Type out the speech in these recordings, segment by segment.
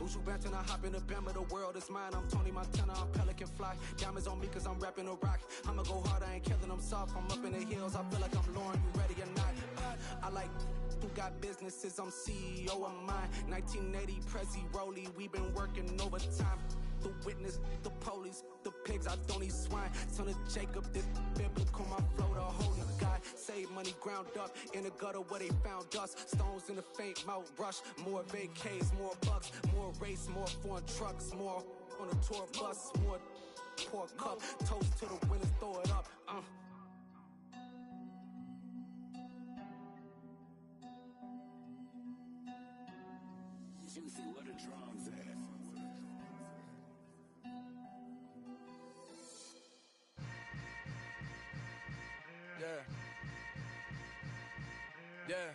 Buju Banton, I hop in the Bama, the world is mine. I'm Tony Montana, I'm Pelican Fly. Diamonds on me cause I'm rapping a rock. I'ma go hard, I ain't killing them soft. I'm up in the hills, I feel like I'm Lauren, you ready or not? I like who got businesses, I'm CEO of mine. 1980 Prezi Rolly, we been working overtime. The witness, the police, the pigs, I don't eat swine. Son of Jacob, this biblical, my flow, the holy God. Save money ground up in the gutter where they found us. Stones in the faint Mount Rush. More vacays, more bucks, more race, more foreign trucks, more on a tour bus, more pour cup. Toast to the winners, throw it up. Juicy, what a drums at. Yeah.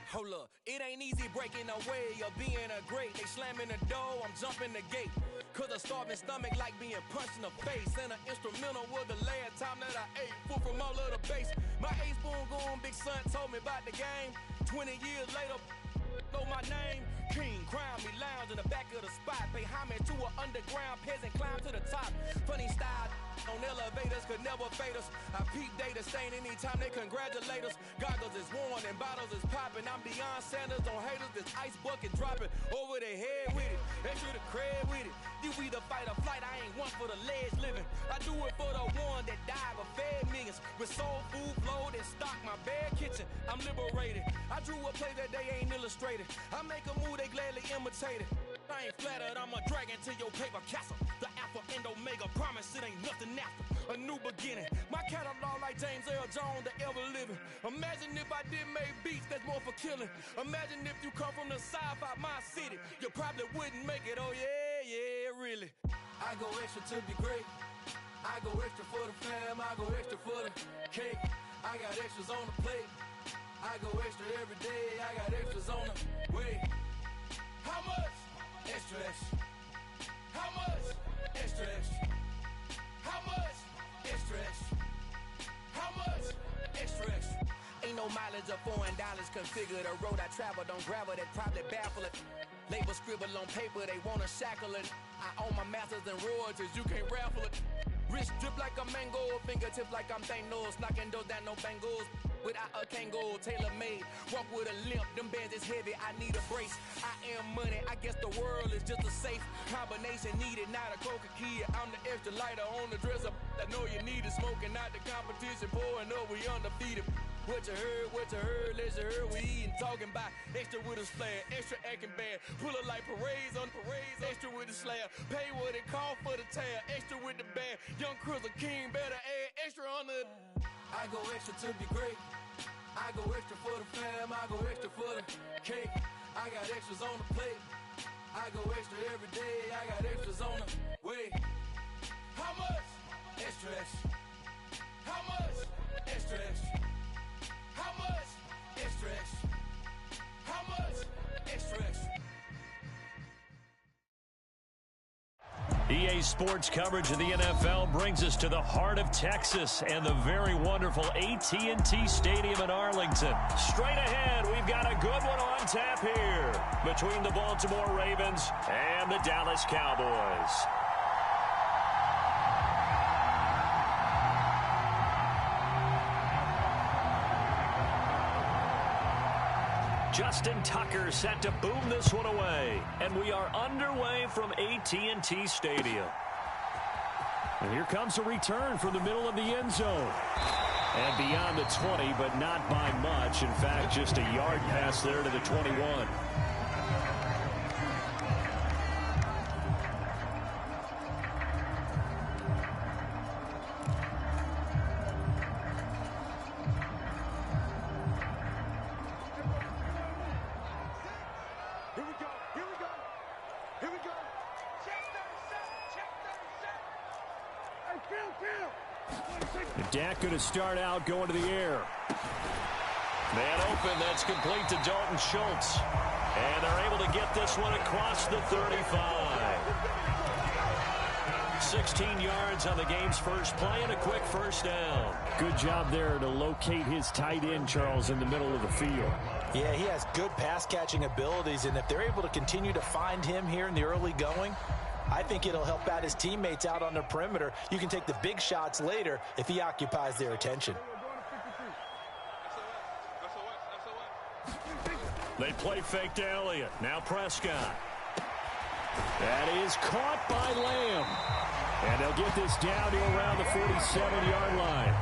Hold up, it ain't easy breaking away or being a great. They slamming the door, I'm jumping the gate. Cause a starving stomach like being punched in the face. And an instrumental was the last time that I ate. Food from all of the bass. My ace boom goon, big son told me about the game. 20 years later, know my name. King, crown me, lounge in the back of the spot. Pay homage to an underground peasant, climb to the top. Funny style on elevators could never fade us. I peep data stain anytime they congratulate us. Goggles is worn and bottles is popping. I'm Deion Sanders on haters, this ice bucket dropping over their head with it. Extra the cred with it. You either fight or flight, I ain't one for the ledge living. I do it for the one that died but fed millions. With soul food flowed and stock my bare kitchen. I'm liberated. I drew a play that they ain't illustrated. I make a move they gladly imitated. I ain't flattered, I'm a dragon to your paper castle. The Alpha and Omega, promise it ain't nothing after. A new beginning. My catalog like James Earl Jones, the ever living. Imagine if I did make beats that's more for killing. Imagine if you come from the south out my city. You probably wouldn't make it, oh yeah, really. I go extra to be great. I go extra for the fam, I go extra for the cake. I got extras on the plate. I go extra every day, I got extras on the way. How much? Extra, extra. How much? Extra, extra. How much? Extra, extra. How much? Extra, extra. Ain't no mileage of $4 configure the road I travel. Don't gravel that probably baffle it. Label scribble on paper, they wanna shackle it. I own my masters and royalties, you can't raffle it. Wrist drip like a mango, fingertips like I'm Thanos. Knocking doors down, no bangles. Without a Kangol, tailor-made. Walk with a limp, them bands is heavy, I need a brace. I am money, I guess the world is just a safe combination needed, not a coca key. I'm the extra lighter on the dresser. I know you need it, smoking out the competition, pouring up, we undefeated. What you heard, let's heard, we eating, talking about extra with a slab, extra acting bad. Pull it like parades on parades, extra with the slab. Pay what it cost for the tab, extra with the band. Young Cruiser King, better add extra on the... I go extra to be great. I go extra for the fam, I go extra for the cake. I got extras on the plate. I go extra every day, I got extras on the way. How much? Extra, extra. How much? Extra, extra. How much? Extra, extra. How much? Extra, extra. EA Sports coverage of the NFL brings us to the heart of Texas and the very wonderful AT&T Stadium in Arlington. Straight ahead, we've got a good one on tap here between the Baltimore Ravens and the Dallas Cowboys. Justin Tucker set to boom this one away. And we are underway from AT&T Stadium. And here comes a return from the middle of the end zone. And beyond the 20, but not by much. In fact, just a yard pass there to the 21. Dak going to start out going to the air. Man open, that's complete to Dalton Schultz. And they're able to get this one across the 35. 16 yards on the game's first play and a quick first down. Good job there to locate his tight end, Charles, in the middle of the field. Yeah, he has good pass-catching abilities, and if they're able to continue to find him here in the early going, I think it'll help out his teammates out on the perimeter. You can take the big shots later if he occupies their attention. They play fake to Elliott. Now Prescott. That is caught by Lamb. And they'll get this down to around the 47-yard line.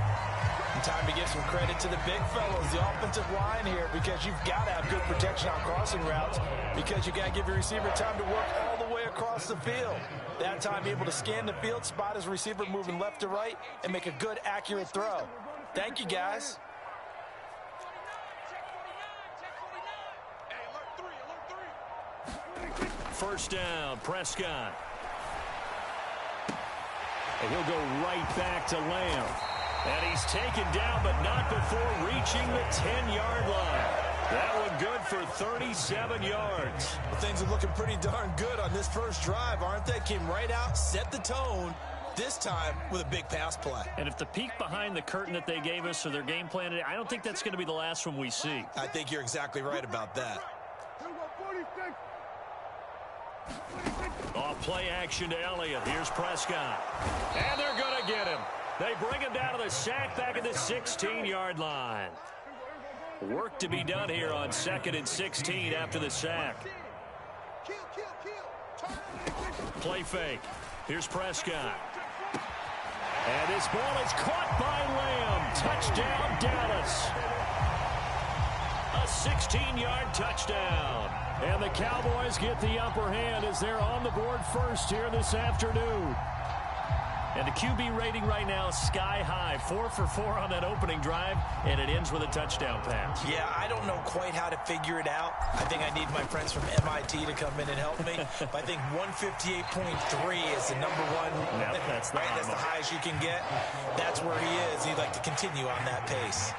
Time to give some credit to the big fellows, the offensive line here, because you've got to have good protection on crossing routes, because you got to give your receiver time to work all the way across the field. That time able to scan the field, spot his receiver moving left to right, and make a good, accurate throw. Thank you, guys. First down, Prescott. And he'll go right back to Lamb. And he's taken down, but not before reaching the 10-yard line. That one good for 37 yards. Well, things are looking pretty darn good on this first drive, aren't they? Came right out, set the tone, this time with a big pass play. And if the peek behind the curtain that they gave us or their game plan, I don't think that's going to be the last one we see. I think you're exactly right about that. Off play action to Elliott. Here's Prescott. And they're going to get him. They bring him down to the sack back at the 16-yard line. Work to be done here on 2nd and 16 after the sack. Play fake. Here's Prescott. And this ball is caught by Lamb. Touchdown, Dallas. A 16-yard touchdown. And the Cowboys get the upper hand as they're on the board first here this afternoon. And the QB rating right now is sky high. 4 for 4 on that opening drive, and it ends with a touchdown pass. Yeah, I don't know quite how to figure it out. I think I need my friends from MIT to come in and help me. But I think 158.3 is the number one. Yep, that's the highest you can get. That's where he is. He'd like to continue on that pace.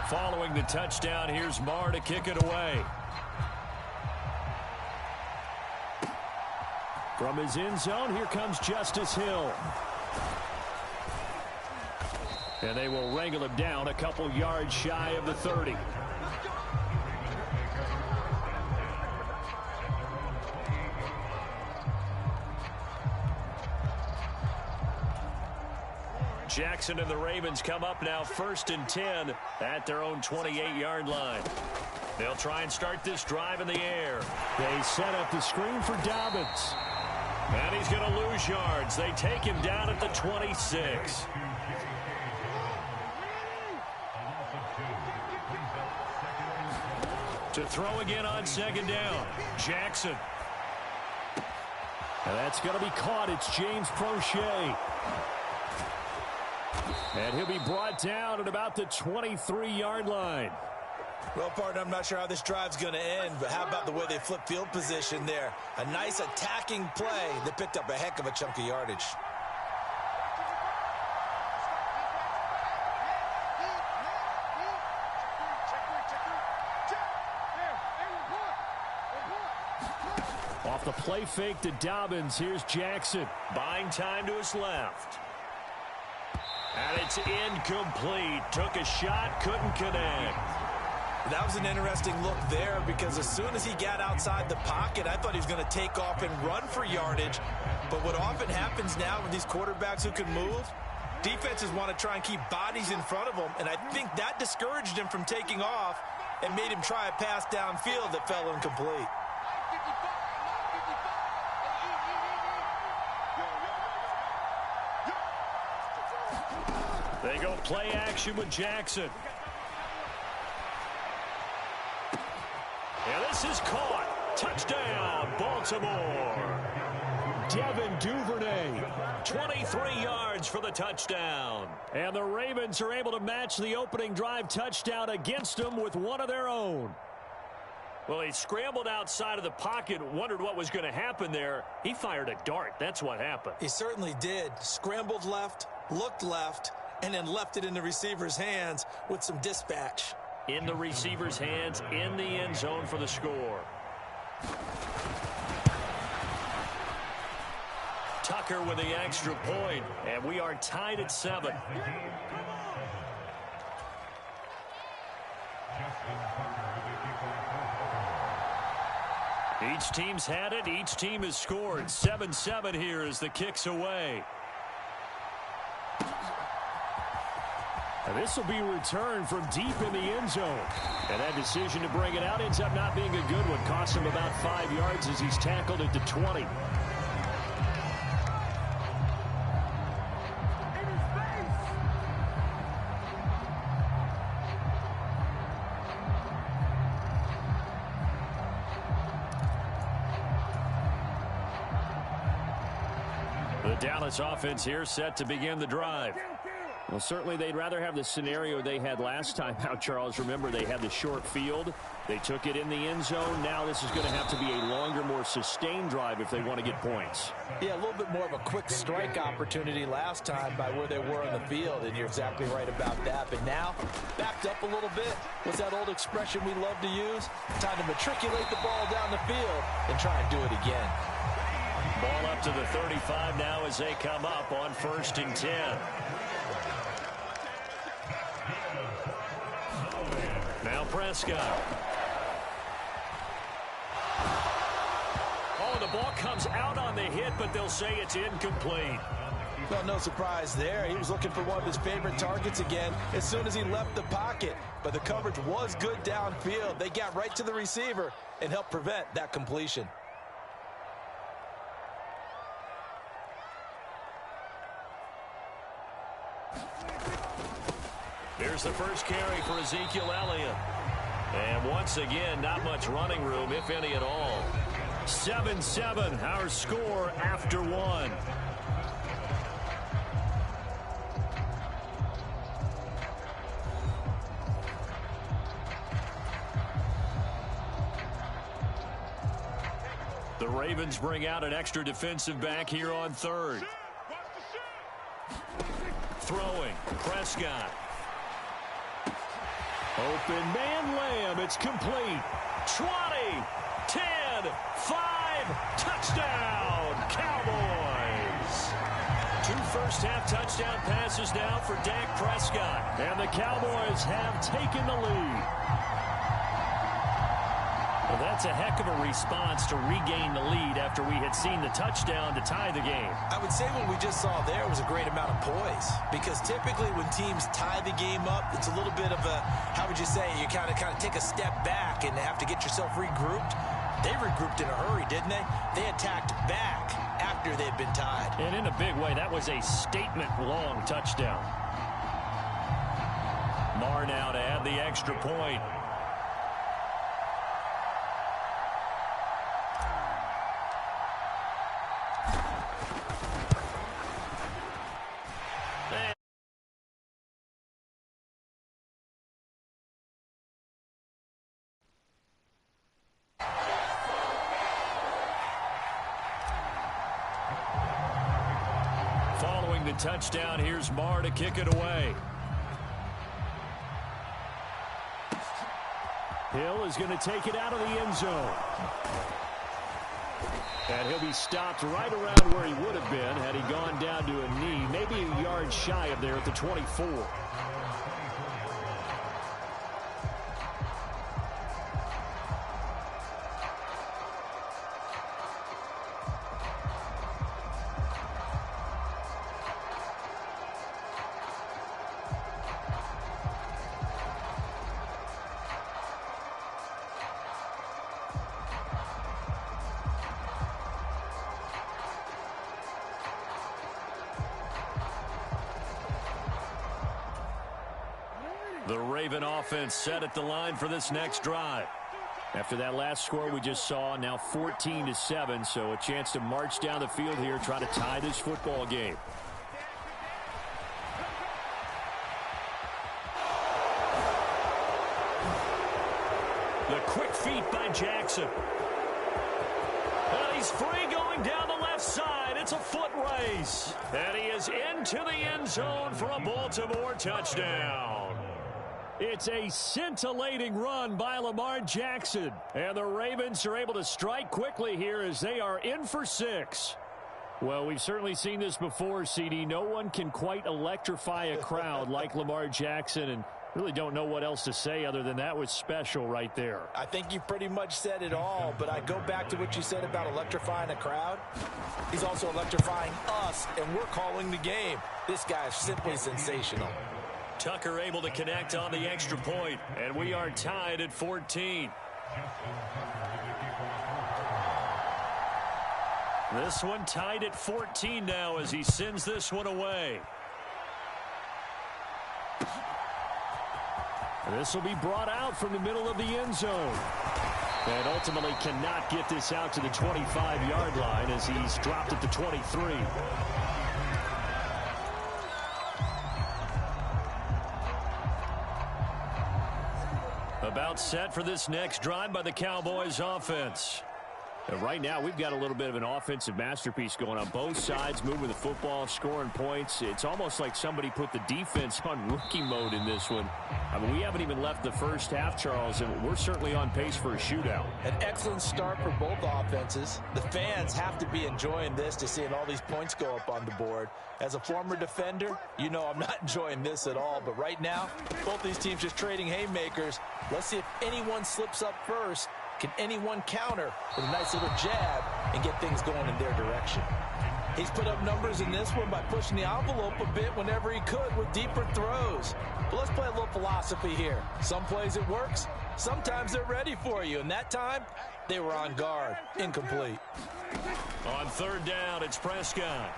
Following the touchdown, here's Marr to kick it away. From his end zone, here comes Justice Hill. And they will wrangle him down a couple yards shy of the 30. Jackson and the Ravens come up now 1st and 10 at their own 28-yard line. They'll try and start this drive in the air. They set up the screen for Dobbins. And he's going to lose yards. They take him down at the 26. To throw again on 2nd down. Jackson. And that's going to be caught. It's James Prochet. And he'll be brought down at about the 23-yard line. Well, partner, I'm not sure how this drive's going to end, but how about the way they flip field position there? A nice attacking play that picked up a heck of a chunk of yardage. Off the play fake to Dobbins, here's Jackson. Buying time to his left. And it's incomplete. Took a shot, couldn't connect. That was an interesting look there because as soon as he got outside the pocket, I thought he was going to take off and run for yardage. But what often happens now with these quarterbacks who can move, defenses want to try and keep bodies in front of them. And I think that discouraged him from taking off and made him try a pass downfield that fell incomplete. They go play action with Jackson. And this is caught. Touchdown, Baltimore. Devin Duvernay, 23 yards for the touchdown. And the Ravens are able to match the opening drive touchdown against them with one of their own. Well, he scrambled outside of the pocket, wondered what was going to happen there. He fired a dart. That's what happened. He certainly did. Scrambled left, looked left, and then left it in the receiver's hands with some dispatch. in the receiver's hands in the end zone for the score. Tucker with the extra point, and we are tied at 7. Each team's had it. Each team has scored. 7-7 here as the kick's away. And this will be returned from deep in the end zone. And that decision to bring it out ends up not being a good one. Costs him about 5 yards as he's tackled at the 20. The Dallas offense here set to begin the drive. Well, certainly they'd rather have the scenario they had last time out, Charles. Remember, they had the short field. They took it in the end zone. Now this is going to have to be a longer, more sustained drive if they want to get points. Yeah, a little bit more of a quick strike opportunity last time by where they were on the field, and you're exactly right about that. But now, backed up a little bit. What's that old expression we love to use? Time to matriculate the ball down the field and try and do it again. Ball up to the 35 now as they come up on 1st and 10. Now Prescott. Oh, the ball comes out on the hit, but they'll say it's incomplete. Well, no surprise there. He was looking for one of his favorite targets again as soon as he left the pocket. But the coverage was good downfield. They got right to the receiver and helped prevent that completion. Here's the first carry for Ezekiel Elliott. And once again, not much running room, if any at all. 7-7, our score after 1. The Ravens bring out an extra defensive back here on 3rd. Throwing, Prescott. Open man Lamb. It's complete. 20, 10, 5, touchdown, Cowboys. 2 first-half touchdown passes now for Dak Prescott. And the Cowboys have taken the lead. Well, that's a heck of a response to regain the lead after we had seen the touchdown to tie the game. I would say what we just saw there was a great amount of poise, because typically when teams tie the game up, it's a little bit of a, how would you say, you kind of take a step back and have to get yourself regrouped. They regrouped in a hurry, didn't they? They attacked back after they'd been tied. And in a big way, that was a statement-long touchdown. Marr now to add the extra point. The touchdown, here's Marr to kick it away. Hill is going to take it out of the end zone. And he'll be stopped right around where he would have been had he gone down to a knee, maybe a yard shy of there at the 24. The Raven offense set at the line for this next drive. After that last score we just saw, now 14-7, so a chance to march down the field here, try to tie this football game. The quick feet by Jackson. And he's free going down the left side. It's a foot race. And he is into the end zone for a Baltimore touchdown. It's a scintillating run by Lamar Jackson. And the Ravens are able to strike quickly here as they are in for 6. Well, we've certainly seen this before, CD. No one can quite electrify a crowd like Lamar Jackson, and really don't know what else to say other than that was special right there. I think you pretty much said it all, but I go back to what you said about electrifying a crowd. He's also electrifying us, and we're calling the game. This guy is simply sensational. Tucker able to connect on the extra point, and we are tied at 14. This one tied at 14 now as he sends this one away. This will be brought out from the middle of the end zone. And ultimately cannot get this out to the 25-yard line as he's dropped at the 23. About set for this next drive by the Cowboys offense. And right now, we've got a little bit of an offensive masterpiece going on both sides, moving the football, scoring points. It's almost like somebody put the defense on rookie mode in this one. I mean, we haven't even left the first half, Charles, and we're certainly on pace for a shootout. An excellent start for both offenses. The fans have to be enjoying this to seeing all these points go up on the board. As a former defender, you know I'm not enjoying this at all. But right now, both these teams just trading haymakers. Let's see if anyone slips up first. Can anyone counter with a nice little jab and get things going in their direction? He's put up numbers in this one by pushing the envelope a bit whenever he could with deeper throws. But let's play a little philosophy here. Some plays it works. Sometimes they're ready for you. And that time, they were on guard. Incomplete. On third down, it's Prescott.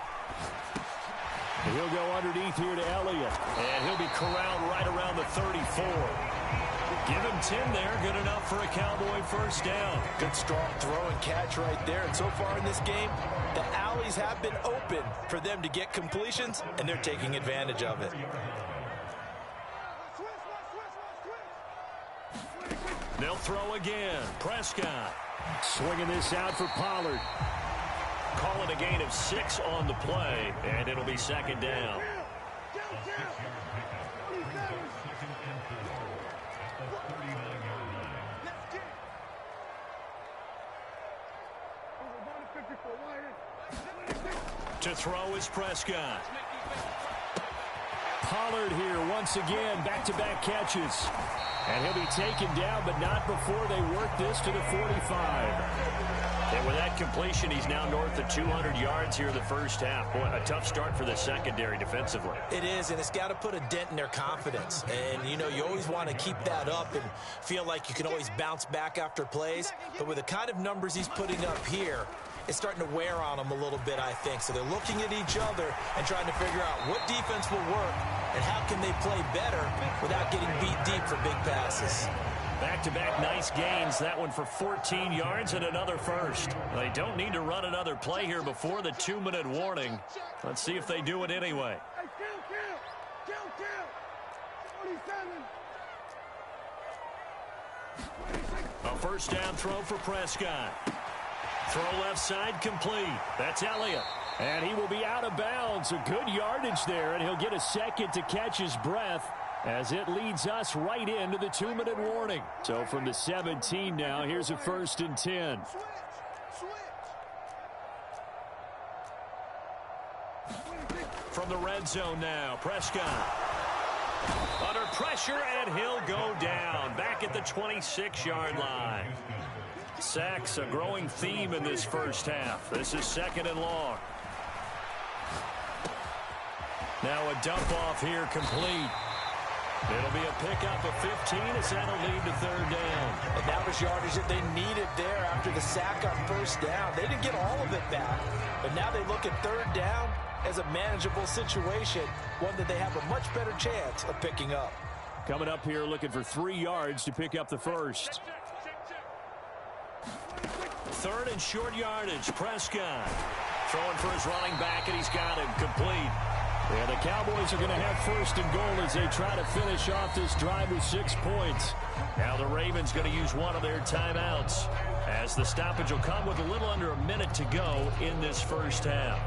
He'll go underneath here to Elliott. And he'll be corralled right around the 34. Give him 10 there. Good enough for a Cowboy first down. Good strong throw and catch right there. And so far in this game, the alleys have been open for them to get completions, and they're taking advantage of it. They'll throw again. Prescott swinging this out for Pollard. Call it a gain of 6 on the play, and it'll be second down. To throw is Prescott. Pollard here once again, back-to-back catches. And he'll be taken down, but not before they work this to the 45. And with that completion, he's now north of 200 yards here in the first half. Boy, a tough start for the secondary defensively. It is, and it's got to put a dent in their confidence. And, you know, you always want to keep that up and feel like you can always bounce back after plays. But with the kind of numbers he's putting up here, it's starting to wear on them a little bit, I think. So they're looking at each other and trying to figure out what defense will work and how can they play better without getting beat deep for big passes. Back-to-back nice gains. That one for 14 yards and another first. They don't need to run another play here before the 2-minute warning. Let's see if they do it anyway. A first down throw for Prescott. Throw left side complete. That's Elliott. And he will be out of bounds. A good yardage there, and he'll get a second to catch his breath as it leads us right into the 2-minute warning. So from the 17 now, here's a 1st and 10. From the red zone now, Prescott. Under pressure, and he'll go down. Back at the 26-yard line. Sacks, a growing theme in this first half. This is 2nd and long. Now a dump off here complete. It'll be a pickup of 15 as that'll lead to 3rd down. And that was yardage that they needed there after the sack on 1st down. They didn't get all of it back, but now they look at 3rd down as a manageable situation, one that they have a much better chance of picking up. Coming up here looking for 3 yards to pick up the first. 3rd and short yardage. Prescott throwing for his running back, and he's got him complete. Yeah, the Cowboys are going to have 1st and goal as they try to finish off this drive with 6 points. Now the Ravens going to use one of their timeouts as the stoppage will come with a little under a minute to go in this first half.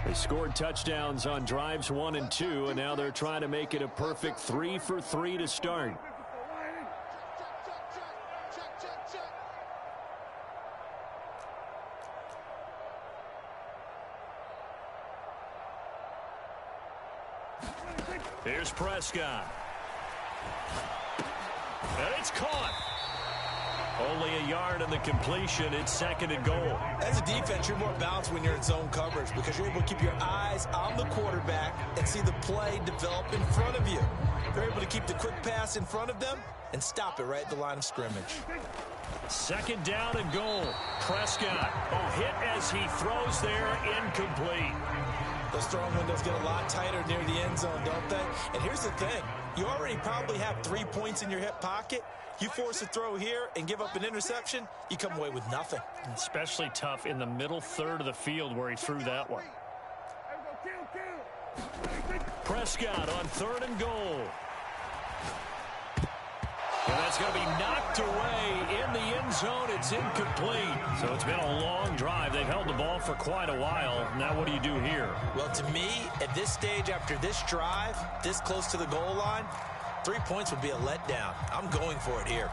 They scored touchdowns on drives 1 and 2, and now they're trying to make it a perfect 3 for 3 to start. Here's Prescott. And it's caught. Only a yard in the completion. It's 2nd and goal. As a defense, you're more balanced when you're in zone coverage because you're able to keep your eyes on the quarterback and see the play develop in front of you. You're able to keep the quick pass in front of them and stop it right at the line of scrimmage. 2nd down and goal. Prescott. Hit as he throws there. Incomplete. Those throwing windows get a lot tighter near the end zone, don't they? And here's the thing. You already probably have 3 points in your hip pocket. You force a throw here and give up an interception, you come away with nothing. Especially tough in the middle third of the field where he threw that one. Prescott on 3rd and goal. And that's going to be knocked away in the end zone. It's incomplete. So it's been a long drive. They've held the ball for quite a while. Now what do you do here? Well, to me, at this stage, after this drive, this close to the goal line, 3 points would be a letdown. I'm going for it here.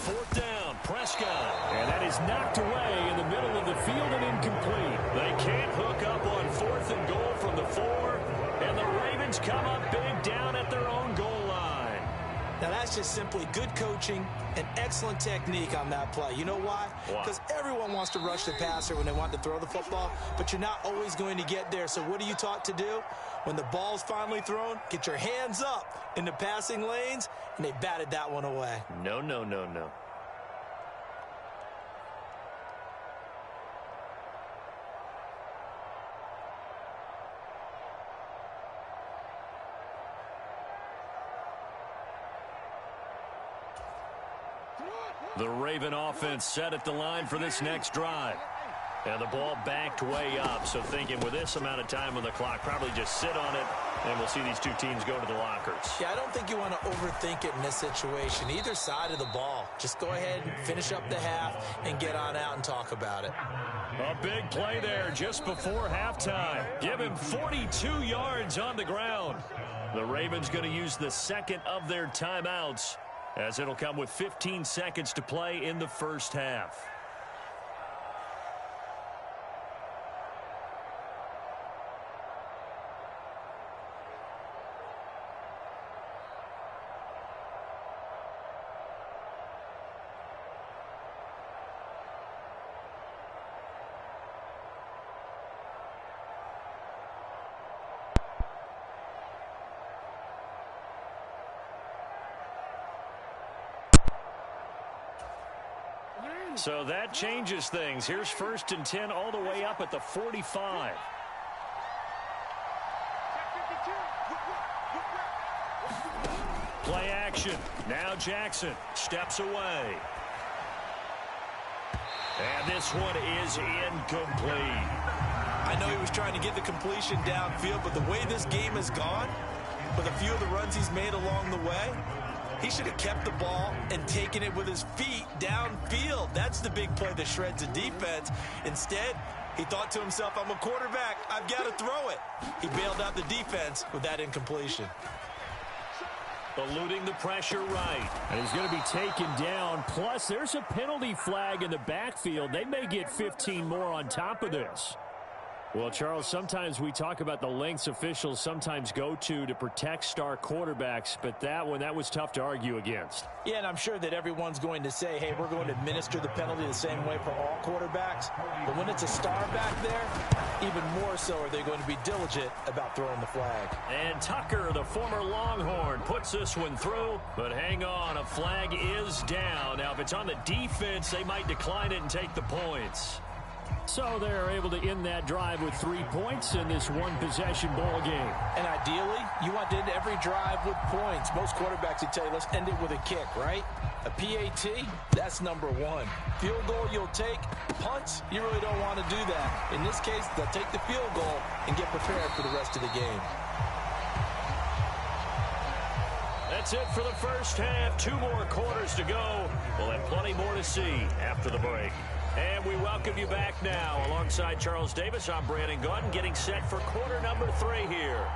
Fourth down, Prescott. And that is knocked away in the middle of the field and incomplete. They can't hook up on 4th and goal from the 4. And the Ravens come up big down at their own goal line. Now that's just simply good coaching and excellent technique on that play. You know why? Because everyone wants to rush the passer when they want to throw the football, but you're not always going to get there. So what are you taught to do? When the ball's finally thrown, get your hands up in the passing lanes, and they batted that one away. No, no, no, no. The Raven offense set at the line for this next drive. And the ball backed way up, so thinking with this amount of time on the clock, probably just sit on it, and we'll see these two teams go to the lockers. Yeah, I don't think you want to overthink it in this situation. Either side of the ball. Just go ahead and finish up the half and get on out and talk about it. A big play there just before halftime. Give him 42 yards on the ground. The Ravens going to use the 2nd of their timeouts, as it'll come with 15 seconds to play in the first half. So that changes things. Here's 1st and 10 all the way up at the 45. Play action. Now Jackson steps away. And this one is incomplete. I know he was trying to get the completion downfield, but the way this game has gone, with a few of the runs he's made along the way, he should have kept the ball and taken it with his feet downfield. That's the big play that shreds a defense. Instead, he thought to himself, I'm a quarterback. I've got to throw it. He bailed out the defense with that incompletion. Eluding the pressure right. And he's going to be taken down. Plus, there's a penalty flag in the backfield. They may get 15 more on top of this. Well, Charles, sometimes we talk about the lengths officials sometimes go to protect star quarterbacks, but that was tough to argue against. Yeah, and I'm sure that everyone's going to say, hey, we're going to administer the penalty the same way for all quarterbacks. But when it's a star back there, even more so are they going to be diligent about throwing the flag. And Tucker, the former Longhorn, puts this one through. But hang on, a flag is down. Now, if it's on the defense, they might decline it and take the points. So they're able to end that drive with 3 points in this one-possession ball game. And ideally, You want to end every drive with points. Most quarterbacks would tell you, let's end it with a kick, right? A PAT, that's number one. Field goal you'll take. Punts, you really don't want to do that. In this case, they'll take the field goal and get prepared for the rest of the game. That's it for the first half. 2 more quarters to go. We'll have plenty more to see after the break. And we welcome you back now. Alongside Charles Davis, I'm Brandon Gaudin, getting set for quarter number 3 here.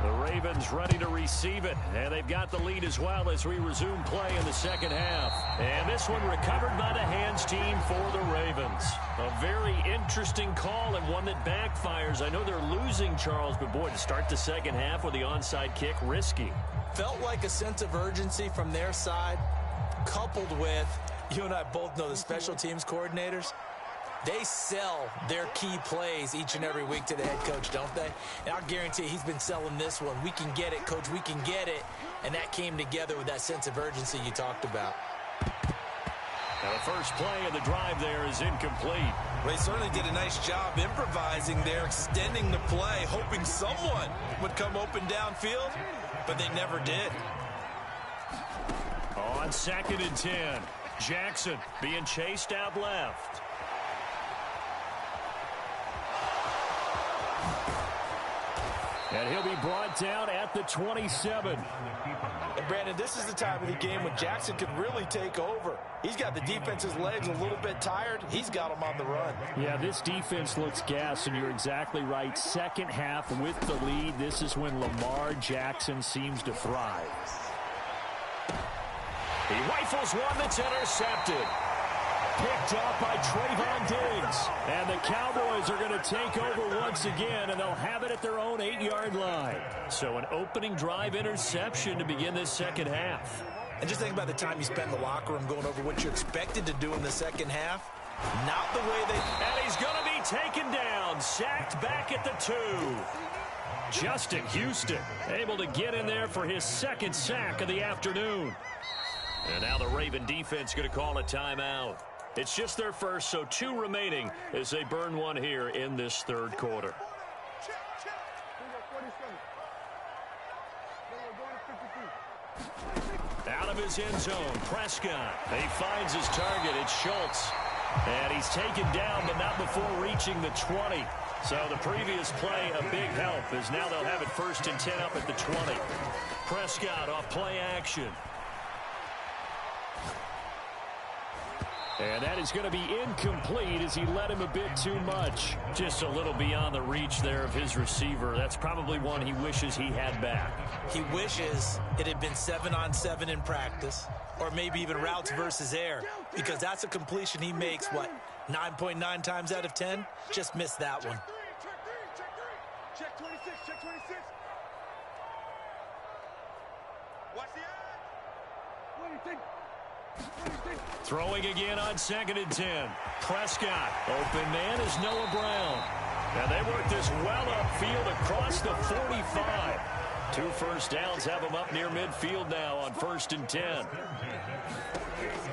The Ravens ready to receive it, and they've got the lead as well as we resume play in the second half. And this one recovered by the hands team for the Ravens. A very interesting call and one that backfires. I know they're losing, Charles, but boy, to start the second half with the onside kick, risky. Felt like a sense of urgency from their side, coupled with, you and I both know the special teams coordinators, they sell their key plays each and every week to the head coach, don't they? And I'll guarantee he's been selling this one. We can get it, coach, we can get it. And that came together with that sense of urgency you talked about. Now the first play of the drive there is incomplete. They certainly did a nice job improvising there, extending the play, hoping someone would come open downfield, but they never did. On 2nd and 10, Jackson being chased out left. And he'll be brought down at the 27. And Brandon, this is the time of the game when Jackson can really take over. He's got the defense's legs a little bit tired. He's got them on the run. Yeah, this defense looks gassed, and you're exactly right. Second half with the lead, this is when Lamar Jackson seems to thrive. He rifles one that's intercepted. Picked off by Trayvon Diggs. And the Cowboys are going to take over once again, and they'll have it at their own 8-yard line. So an opening drive interception to begin this second half. And just think about the time you spend in the locker room going over what you expected to do in the second half. Not the way they... And he's going to be taken down, sacked back at the 2. Justin Houston able to get in there for his second sack of the afternoon. And now the Raven defense going to call a timeout. It's just their first, so 2 remaining as they burn one here in this third quarter. Out of his end zone, Prescott. He finds his target. It's Schultz. And he's taken down, but not before reaching the 20. So the previous play, a big help, as now they'll have it 1st and 10 up at the 20. Prescott off play action. And that is going to be incomplete as he led him a bit too much. Just a little beyond the reach there of his receiver. That's probably one he wishes he had back. He wishes it had been 7-on-7 in practice, or maybe even routes versus air, because that's a completion he makes, 9.9 times out of 10? Just missed that one. Check 26, check 26. Watch the eye. What do you think? Throwing again on 2nd and 10. Prescott. Open man is Noah Brown. And they work this well upfield across the 45. 2 first downs have them up near midfield now on 1st and 10.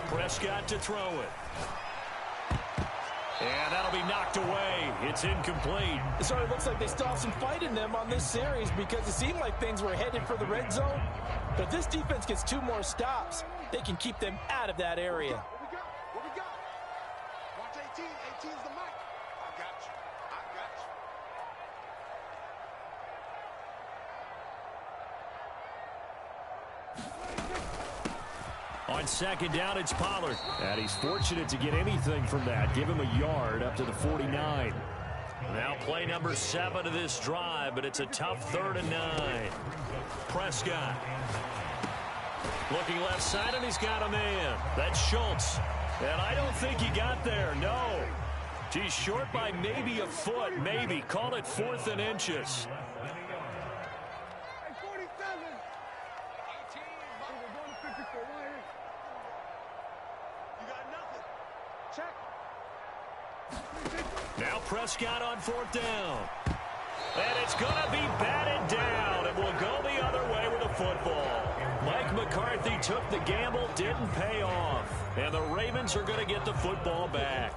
Prescott to throw it. And that'll be knocked away. It's incomplete. It sort of looks like they still have some fight in them on this series because it seemed like things were headed for the red zone. But if this defense gets 2 more stops, they can keep them out of that area. What we got? Watch 18. 18's the mark. I got you. On 2nd down, it's Pollard. And he's fortunate to get anything from that. Give him a yard up to the 49. Now play number 7 of this drive, but it's a tough 3rd and 9. Prescott. Looking left side, and he's got a man. That's Schultz. And I don't think he got there, no. He's short by maybe a foot, maybe. Call it 4th and inches. Now Prescott on 4th down. And it's going to be batted down. It will go the other way with the football. Mike McCarthy took the gamble, didn't pay off. And the Ravens are going to get the football back.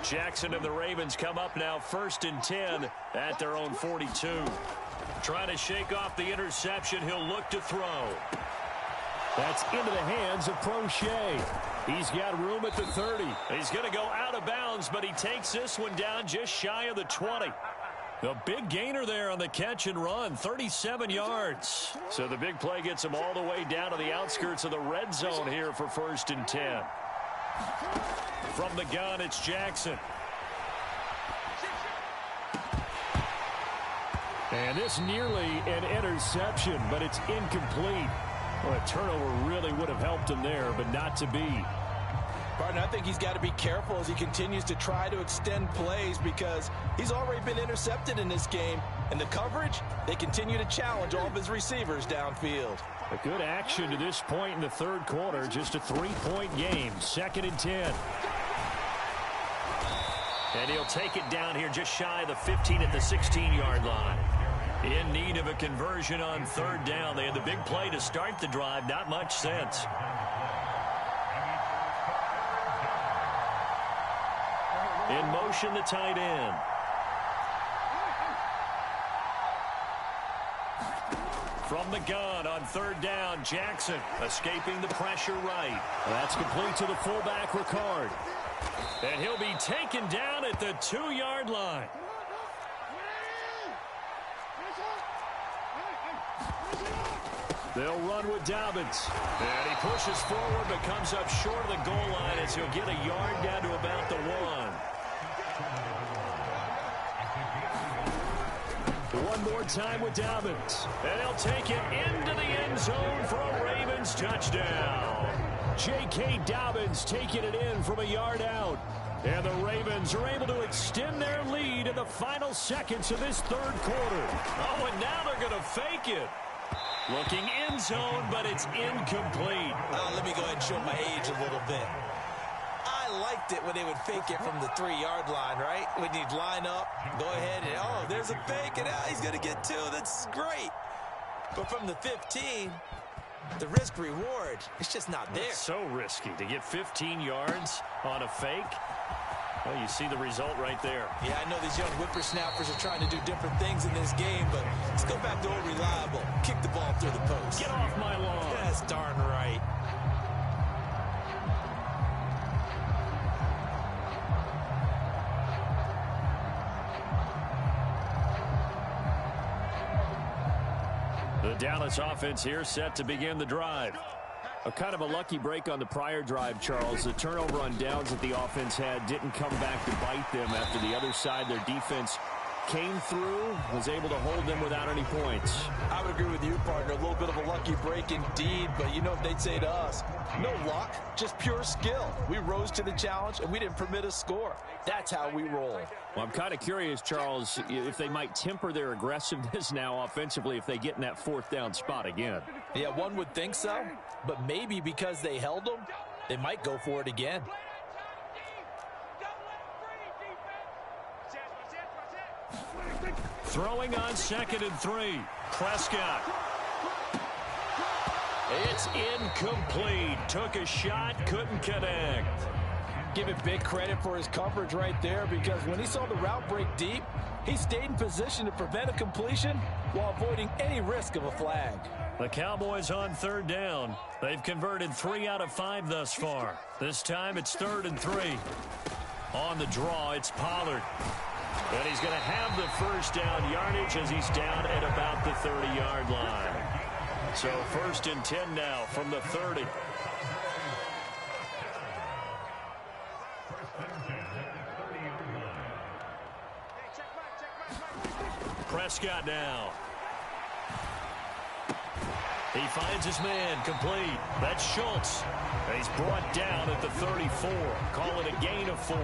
Jackson and the Ravens come up now 1st and 10 at their own 42. Trying to shake off the interception. He'll look to throw. That's into the hands of Prochet. He's got room at the 30. He's going to go out of bounds, but he takes this one down just shy of the 20. The big gainer there on the catch and run, 37 yards. So the big play gets him all the way down to the outskirts of the red zone here for 1st and 10. From the gun, it's Jackson. And this nearly an interception, but it's incomplete. Well, a turnover really would have helped him there, but not to be. Partner, I think he's got to be careful as he continues to try to extend plays because he's already been intercepted in this game. And the coverage, they continue to challenge all of his receivers downfield. A good action to this point in the third quarter. Just a 3-point game. 2nd and 10. And he'll take it down here just shy of the 15 at the 16-yard line. In need of a conversion on 3rd down. They had the big play to start the drive. Not much sense. In motion, the tight end. From the gun on 3rd down, Jackson escaping the pressure right. That's complete to the fullback, Ricard. And he'll be taken down at the 2-yard line. They'll run with Dobbins. And he pushes forward but comes up short of the goal line as he'll get a yard down to about the 1. One more time with Dobbins. And he'll take it into the end zone for a Ravens touchdown. J.K. Dobbins taking it in from a yard out. And the Ravens are able to extend their lead in the final seconds of this third quarter. Oh, and now they're going to fake it. Looking end zone, but it's incomplete. Let me go ahead and show my age a little bit. I liked it when they would fake it from the 3-yard line, right? When you'd line up, go ahead and, oh, there's a fake, and he's going to get 2. That's great. But from the 15, the risk-reward, it's just not there. It's so risky to get 15 yards on a fake. Well, you see the result right there. Yeah, I know these young whippersnappers are trying to do different things in this game, but let's go back to old reliable. Kick the ball through the post. Get off my lawn. That's darn right. The Dallas offense here set to begin the drive. A kind of a lucky break on the prior drive, Charles. The turnover on downs that the offense had didn't come back to bite them after the other side. Their defense came through, was able to hold them without any points. I would agree with you, partner. A little bit of a lucky break indeed, but you know what they'd say to us? No luck, just pure skill. We rose to the challenge, and we didn't permit a score. That's how we roll. Well, I'm kind of curious, Charles, if they might temper their aggressiveness now offensively if they get in that 4th down spot again. Yeah, one would think so, but maybe because they held them, they might go for it again. Throwing on 2nd and 3. Prescott. It's incomplete. Took a shot, couldn't connect. Give it big credit for his coverage right there because when he saw the route break deep, he stayed in position to prevent a completion while avoiding any risk of a flag. The Cowboys on 3rd down. They've converted 3 out of 5 thus far. This time it's 3rd and 3. On the draw, it's Pollard. And he's going to have the 1st down yardage as he's down at about the 30-yard line. So 1st and 10 now from the 30. Prescott now. He finds his man complete. That's Schultz. He's brought down at the 34. Call it a gain of 4.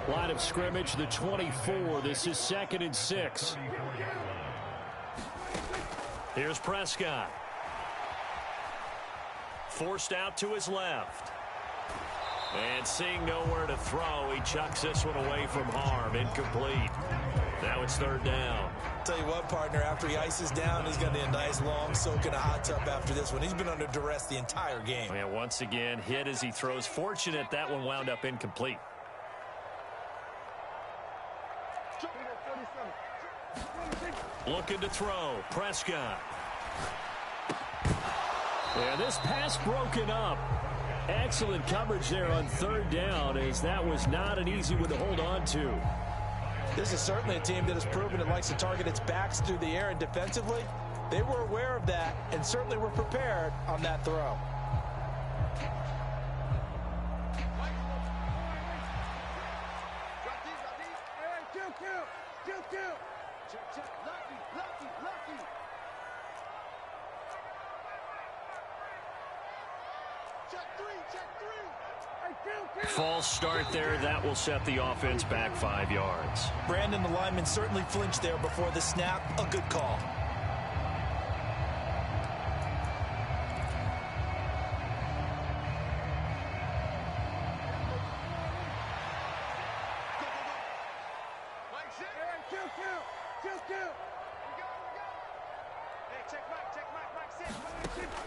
Line of scrimmage, the 24. This is 2nd and 6. Here's Prescott. Forced out to his left. And seeing nowhere to throw, he chucks this one away from harm. Incomplete. Now it's 3rd down. Tell you what, partner, after he ices down, he's going to need a nice long soak in a hot tub after this one. He's been under duress the entire game. Yeah, once again, hit as he throws. Fortunate that one wound up incomplete. Looking to throw. Prescott. And this pass broken up. Excellent coverage there on third down, as that was not an easy one to hold on to. This is certainly a team that has proven it likes to target its backs through the air, and defensively, they were aware of that and certainly were prepared on that throw. False start there. That will set the offense back 5 yards. Brandon, the lineman, certainly flinched there before the snap. A good call.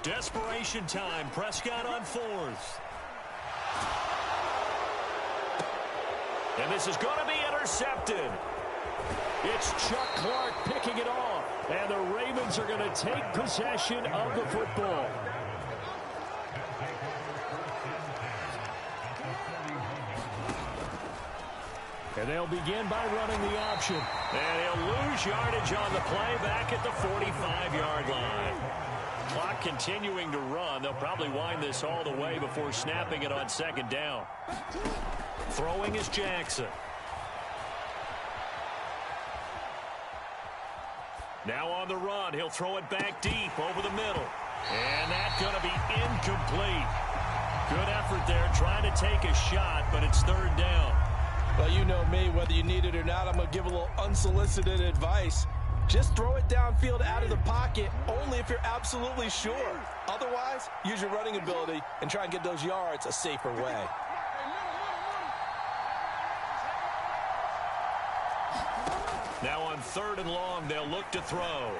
Desperation time. Prescott on fourth. And this is going to be intercepted. It's Chuck Clark picking it off. And the Ravens are going to take possession of the football. And they'll begin by running the option. And he'll lose yardage on the play back at the 45-yard line. Clock continuing to run. They'll probably wind this all the way before snapping it on second down. Throwing is Jackson. Now on the run. He'll throw it back deep over the middle. And that's going to be incomplete. Good effort there trying to take a shot, but it's third down. Well, you know me, whether you need it or not, I'm going to give a little unsolicited advice. Just throw it downfield out of the pocket only if you're absolutely sure. Otherwise, use your running ability and try and get those yards a safer way. Now on third and long, they'll look to throw.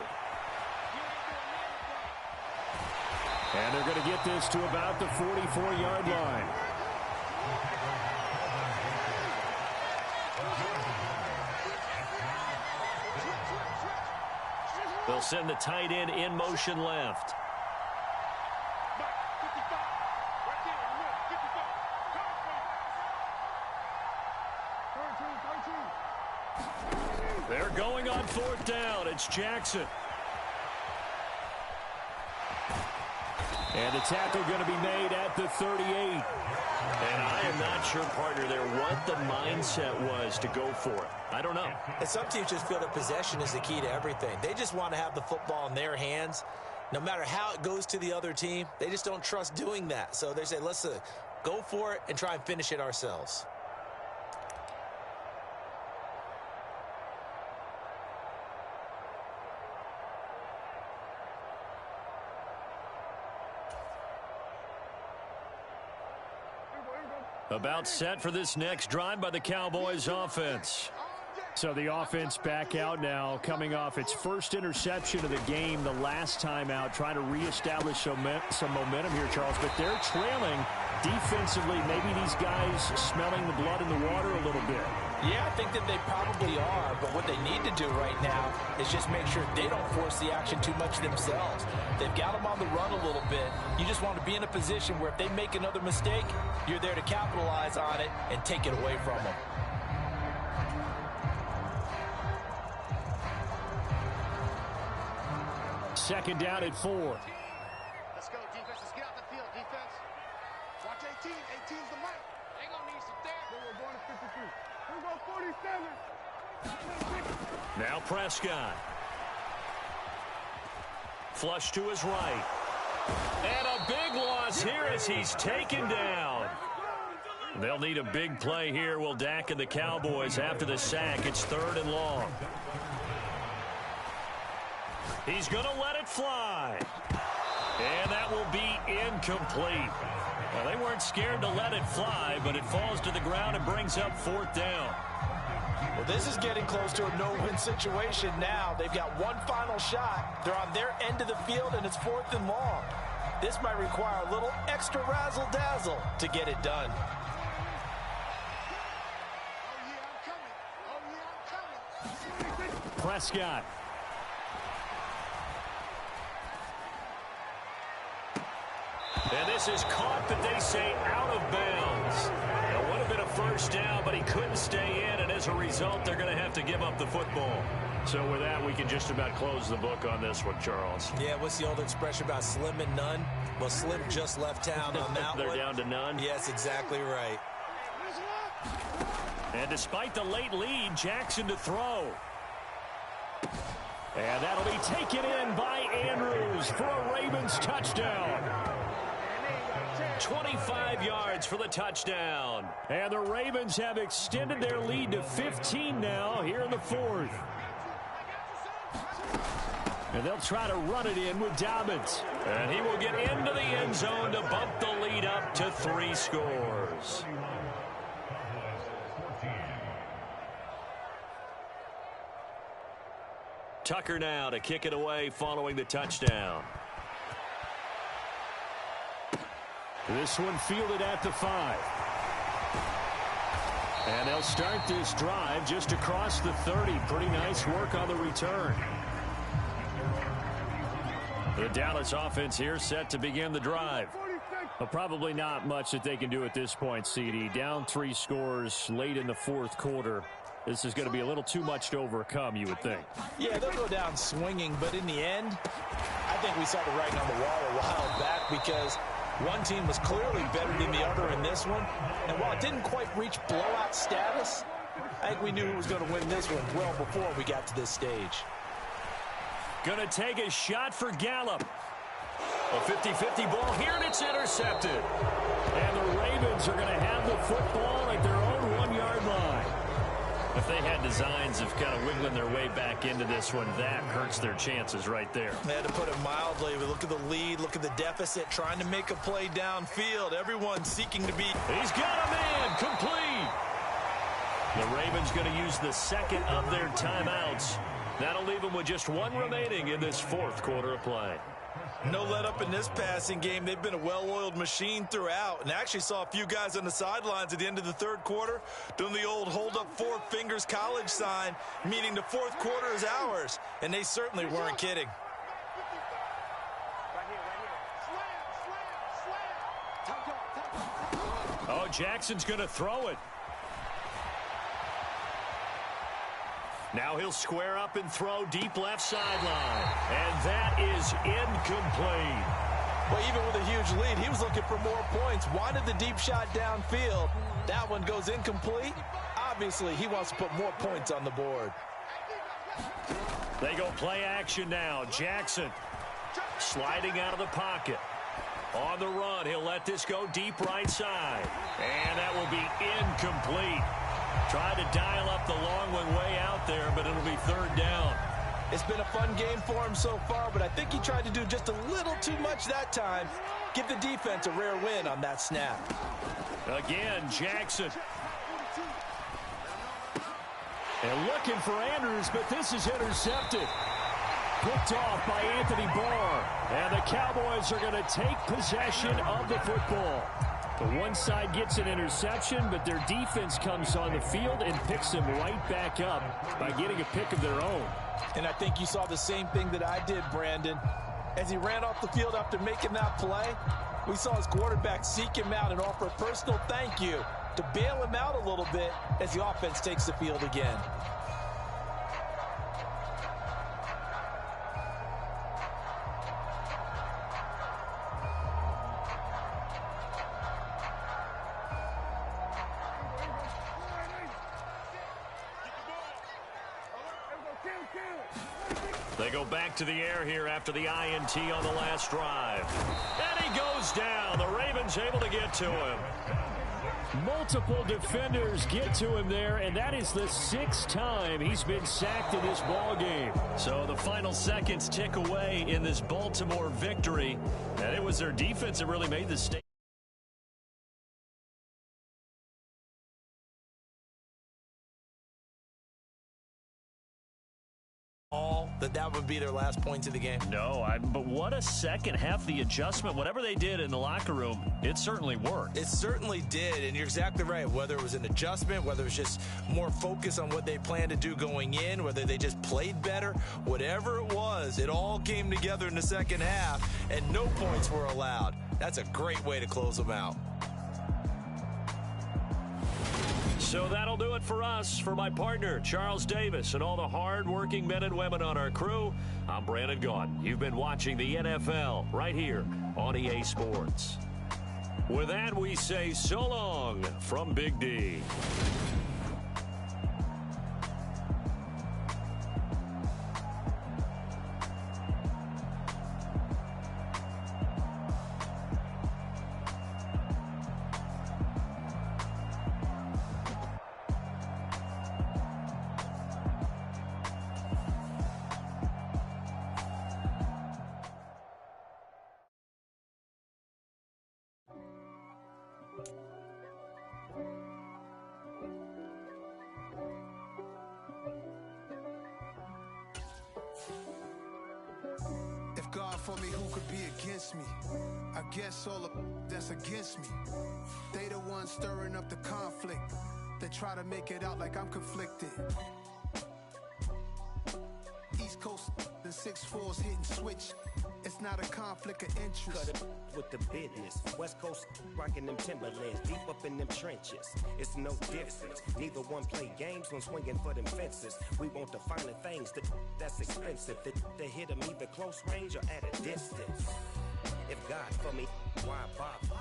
And they're going to get this to about the 44-yard line. They'll send the tight end in motion left. They're going on fourth down. It's Jackson. And the tackle going to be made at the 38. And I am not sure, partner, there what the mindset was to go for it. I don't know. And some teams just feel that possession is the key to everything. They just want to have the football in their hands. No matter how it goes to the other team, they just don't trust doing that. So they say, let's go for it and try and finish it ourselves. About set for this next drive by the Cowboys offense. So the offense back out now, coming off its first interception of the game the last time out, trying to reestablish some momentum here, Charles. But they're trailing defensively. Maybe these guys smelling the blood in the water a little bit. Yeah, I think that they probably are, but what they need to do right now is just make sure they don't force the action too much themselves. They've got them on the run a little bit. You just want to be in a position where if they make another mistake, you're there to capitalize on it and take it away from them. Second down at 4. Let's go, defense. Let's get out the field, defense. Watch 18. 18's the mic. They gonna need some depth. We're going to 53. We're going 47. Now Prescott. Flush to his right. And a big loss here as he's taken down. They'll need a big play here, will Dak and the Cowboys after the sack. It's third and long. He's going to let it fly. And that will be incomplete. Well, they weren't scared to let it fly, but it falls to the ground and brings up fourth down. Well, this is getting close to a no-win situation now. They've got one final shot. They're on their end of the field, and it's fourth and long. This might require a little extra razzle-dazzle to get it done. Prescott. And this is caught, but they say out of bounds. It would have been a first down, but he couldn't stay in, and as a result, they're going to have to give up the football. So with that, we can just about close the book on this one, Charles. Yeah, what's the old expression about slim and none? Well, Slim just left town on that They're one. down to none? Yes, exactly right. And despite the late lead, Jackson to throw. And that'll be taken in by Andrews for a Ravens touchdown. 25 yards for the touchdown. And the Ravens have extended their lead to 15 now here in the fourth. And they'll try to run it in with Dobbins. And he will get into the end zone to bump the lead up to 3 scores. Tucker now to kick it away following the touchdown. This one fielded at the 5. And they'll start this drive just across the 30. Pretty nice work on the return. The Dallas offense here set to begin the drive. But probably not much that they can do at this point, CD. Down 3 scores late in the fourth quarter. This is going to be a little too much to overcome, you would think. Yeah, they'll go down swinging, but in the end, I think we saw the writing on the wall a while back because one team was clearly better than the other in this one. And while it didn't quite reach blowout status, I think we knew who was going to win this one well before we got to this stage. Going to take a shot for Gallup. A 50-50 ball here, and it's intercepted. And the Ravens are going to have the football at their own 1-yard line. If they had designs of kind of wiggling their way back into this one, that hurts their chances right there. They had to put it mildly. We look at the lead, look at the deficit, trying to make a play downfield. Everyone seeking to beat. He's got a man, complete. The Ravens going to use the second of their timeouts. That'll leave them with just 1 remaining in this fourth quarter of play. No let up in this passing game. They've been a well-oiled machine throughout. And actually saw a few guys on the sidelines at the end of the third quarter doing the old hold up 4 fingers college sign, meaning the fourth quarter is ours. And they certainly weren't kidding. Oh, Jackson's going to throw it. Now he'll square up and throw deep left sideline. And that is incomplete. Well, even with a huge lead, he was looking for more points. Wanted the deep shot downfield. That one goes incomplete. Obviously, he wants to put more points on the board. They go play action now. Jackson sliding out of the pocket. On the run, he'll let this go deep right side. And that will be incomplete. Tried to dial up the long one way out there, but it'll be third down. It's been a fun game for him so far, but I think he tried to do just a little too much that time. Give the defense a rare win on that snap. Again, Jackson. And looking for Andrews, but this is intercepted. Picked off by Anthony Barr. And the Cowboys are going to take possession of the football. The one side gets an interception, but their defense comes on the field and picks them right back up by getting a pick of their own. And I think you saw the same thing that I did, Brandon. As he ran off the field after making that play, we saw his quarterback seek him out and offer a personal thank you to bail him out a little bit as the offense takes the field again. They go back to the air here after the INT on the last drive. And he goes down. The Ravens able to get to him. Multiple defenders get to him there, and that is the 6th time he's been sacked in this ball game. So the final seconds tick away in this Baltimore victory, and it was their defense that really made the statement. all that would be their last points of the game? No, but what a second half. The adjustment, whatever they did in the locker room, it certainly worked. It certainly did, and you're exactly right. Whether it was an adjustment, whether it was just more focus on what they planned to do going in, whether they just played better, whatever it was, it all came together in the second half, and no points were allowed. That's a great way to close them out. So that'll do it for us. For my partner, Charles Davis, and all the hard-working men and women on our crew, I'm Brandon Gaudin. You've been watching the NFL right here on EA Sports. With that, we say so long from Big D. If God for me, who could be against me? I guess all of that's against me. They the ones stirring up the conflict. They try to make it out like I'm conflicted. East Coast, the 6'4s hitting switch. It's not a conflict of interest. Cut it with the business. West Coast rocking them Timberlands, deep up in them trenches. It's no difference. Neither one play games when swinging for them fences. We want the finer things that's expensive. To hit them either close range or at a distance. If God for me, why bother?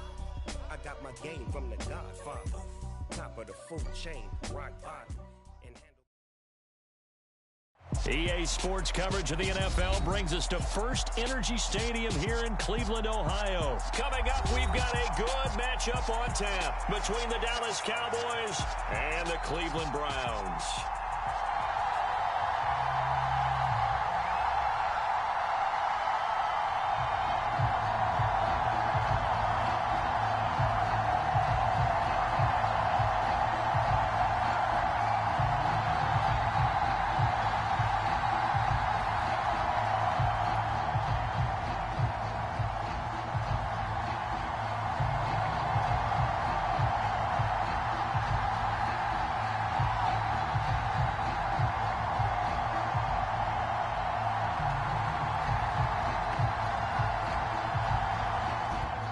I got my game from the Godfather. Top of the food chain, rock bottom. EA Sports coverage of the NFL brings us to First Energy Stadium here in Cleveland, Ohio. Coming up, we've got a good matchup on tap between the Dallas Cowboys and the Cleveland Browns.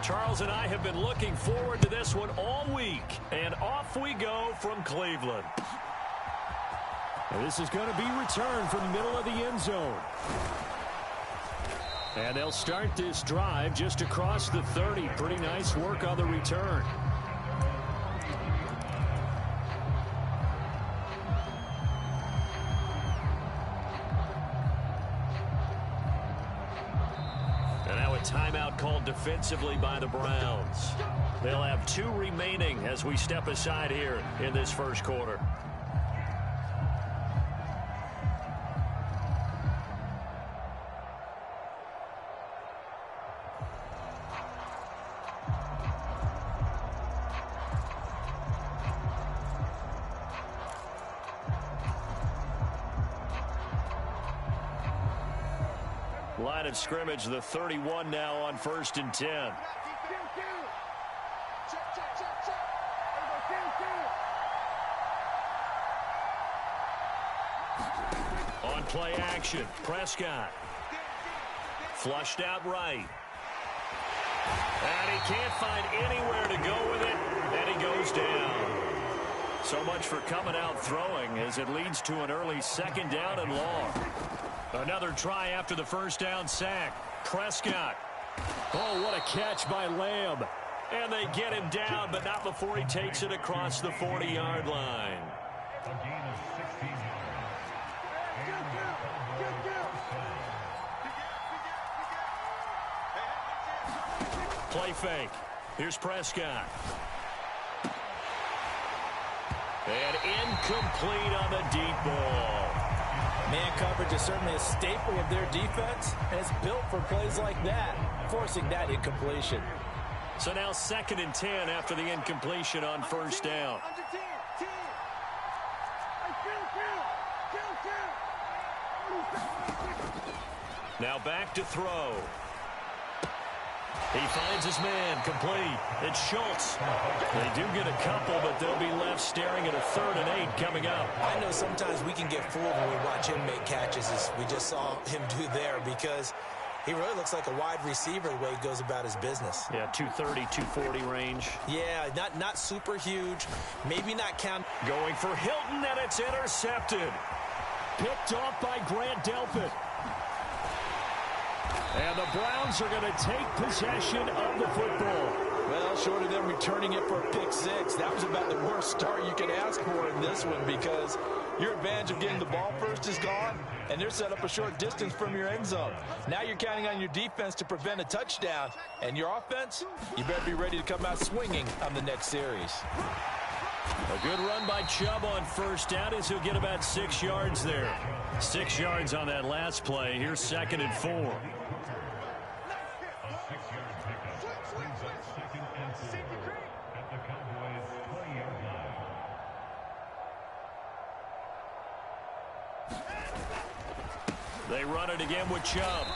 Charles and I have been looking forward to this one all week, and off we go from Cleveland. And this is going to be returned from the middle of the end zone. And they'll start this drive just across the 30. Pretty nice work on the return. Timeout called defensively by the Browns. They'll have 2 remaining as we step aside here in this first quarter. Line of scrimmage, the 31 now on 1st and 10. On play action, Prescott. Flushed out right. And he can't find anywhere to go with it, and he goes down. So much for coming out throwing as it leads to an early 2nd down and long. Another try after the first down sack. Prescott. Oh, what a catch by Lamb. And they get him down, but not before he takes it across the 40-yard line. Play fake. Here's Prescott. And incomplete on the deep ball. Man coverage is certainly a staple of their defense, and it's built for plays like that, forcing that incompletion. So now 2nd and 10 after the incompletion on 1st down. Now back to throw. He finds his man, complete. It's Schultz. They do get a couple, but they'll be left staring at a 3rd and 8 coming up. I know sometimes we can get fooled when we watch him make catches, as we just saw him do there, because he really looks like a wide receiver the way he goes about his business. Yeah, 230, 240 range. Yeah, not super huge. Maybe not count. Going for Hilton, and it's intercepted. Picked off by Grant Delpit. And the Browns are going to take possession of the football. Well, short of them returning it for a pick 6, that was about the worst start you could ask for in this one, because your advantage of getting the ball first is gone, and they're set up a short distance from your end zone. Now you're counting on your defense to prevent a touchdown, and your offense, you better be ready to come out swinging on the next series. A good run by Chubb on first down as he'll get about 6 yards there. 6 yards on that last play. Here's 2nd and 4. They run it again with Chubb.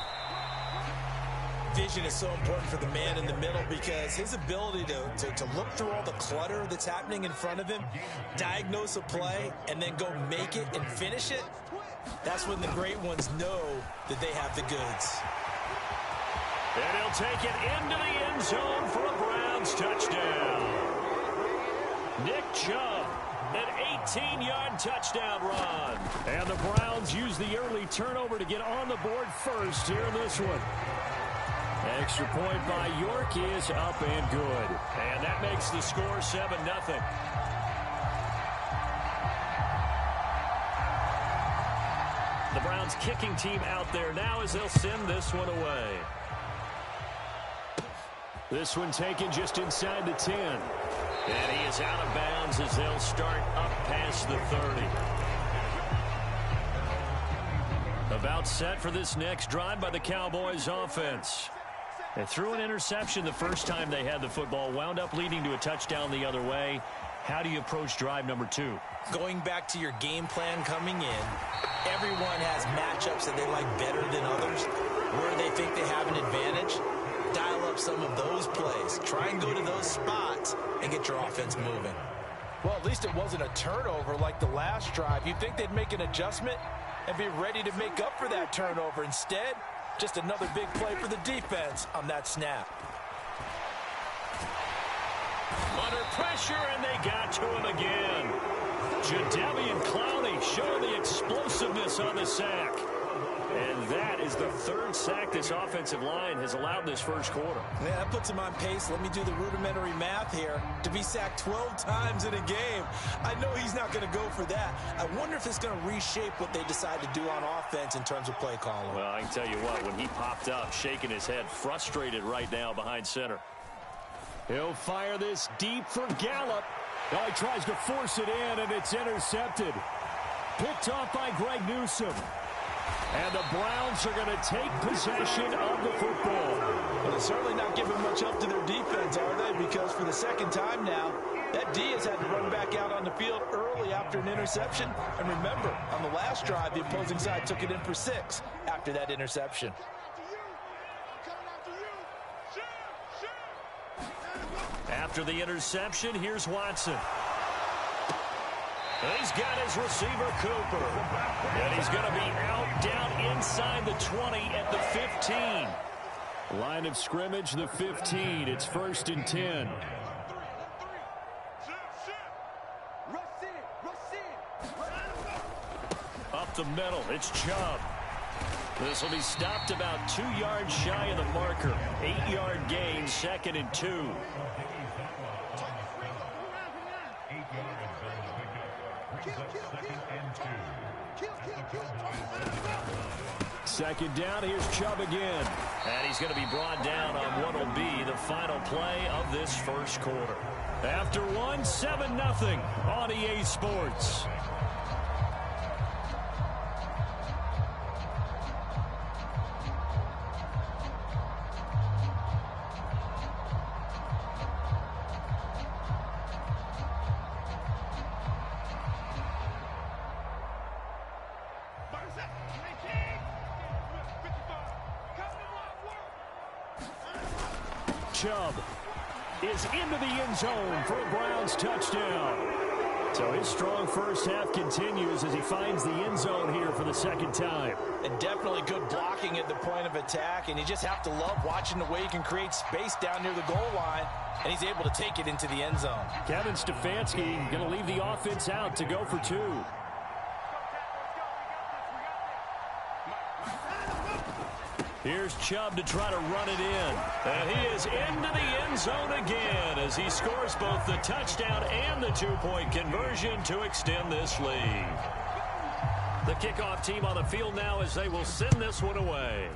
Vision is so important for the man in the middle, because his ability to look through all the clutter that's happening in front of him, diagnose a play, and then go make it and finish it, that's when the great ones know that they have the goods. And he'll take it into the end zone for a Browns touchdown. Nick Chubb, an 18-yard touchdown run. And the Browns use the early turnover to get on the board first here in this one. Extra point by York is up and good. And that makes the score 7-0. The Browns kicking team out there now as they'll send this one away. This one taken just inside the 10. And he is out of bounds as they'll start up past the 30. About set for this next drive by the Cowboys offense. They threw an interception the first time they had the football, wound up leading to a touchdown the other way. How do you approach drive number 2? Going back to your game plan coming in, everyone has matchups that they like better than others, where they think they have an advantage. Dial up some of those plays. Try and go to those spots and get your offense moving. Well, at least it wasn't a turnover like the last drive. You'd think they'd make an adjustment and be ready to make up for that turnover. Instead, just another big play for the defense on that snap. Under pressure, and they got to him again. Jadeveon Clowney showing the explosiveness on the sack. And that is the 3rd sack this offensive line has allowed this first quarter. Yeah, that puts him on pace. Let me do the rudimentary math here. To be sacked 12 times in a game, I know he's not going to go for that. I wonder if it's going to reshape what they decide to do on offense in terms of play calling. Well, I can tell you what, when he popped up, shaking his head, frustrated right now behind center. He'll fire this deep for Gallup. Now he tries to force it in, and it's intercepted. Picked off by Greg Newsome. And the Browns are going to take possession of the football. Well, they're certainly not giving much help to their defense, are they? Because for the second time now, that D has had to run back out on the field early after an interception. And remember, on the last drive, the opposing side took it in for 6 after that interception. After the interception, here's Watson. He's got his receiver, Cooper. And he's going to be out down inside the 20 at the 15. Line of scrimmage, the 15. It's 1st and 10. Up the middle, it's Chubb. This will be stopped about 2 yards shy of the marker. 8-yard gain, 2nd and 2. Second down, here's Chubb again. And he's going to be brought down on what will be the final play of this first quarter. After one, 7-0 on EA Sports. Chubb is into the end zone for a Browns touchdown. So his strong first half continues as he finds the end zone here for the second time. And definitely good blocking at the point of attack, and you just have to love watching the way he can create space down near the goal line, and he's able to take it into the end zone. Kevin Stefanski going to leave the offense out to go for two. Here's Chubb to try to run it in. And he is into the end zone again as he scores both the touchdown and the two-point conversion to extend this lead. The kickoff team on the field now as they will send this one away.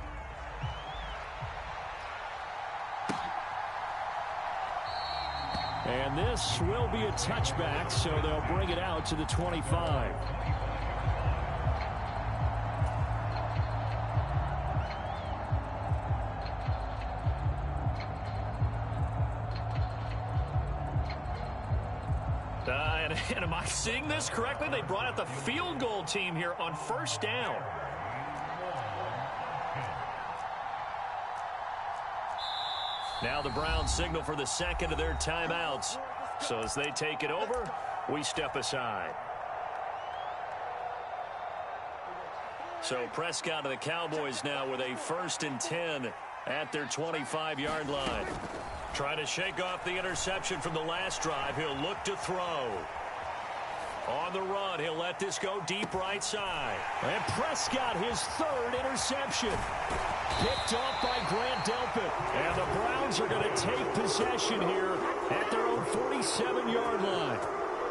And this will be a touchback, so they'll bring it out to the 25. And am I seeing this correctly? They brought out the field goal team here on first down. Now the Browns signal for the second of their timeouts. So as they take it over, we step aside. So Prescott of the Cowboys now with a 1st and 10 at their 25-yard line. Trying to shake off the interception from the last drive. He'll look to throw. On the run, he'll let this go deep right side. And Prescott, his 3rd interception. Picked off by Grant Delpit. And the Browns are going to take possession here at their own 47-yard line.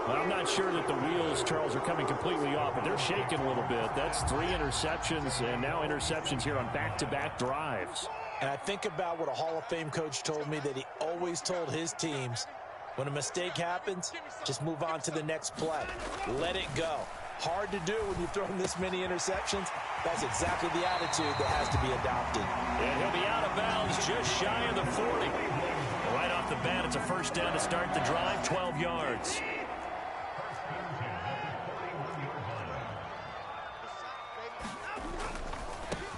Well, I'm not sure that the wheels, Charles, are coming completely off, but they're shaking a little bit. That's 3 interceptions, and now interceptions here on back-to-back drives. And I think about what a Hall of Fame coach told me, that he always told his teams, when a mistake happens, just move on to the next play. Let it go. Hard to do when you've thrown this many interceptions. That's exactly the attitude that has to be adopted. And he'll be out of bounds just shy of the 40. Right off the bat, it's a first down to start the drive, 12 yards.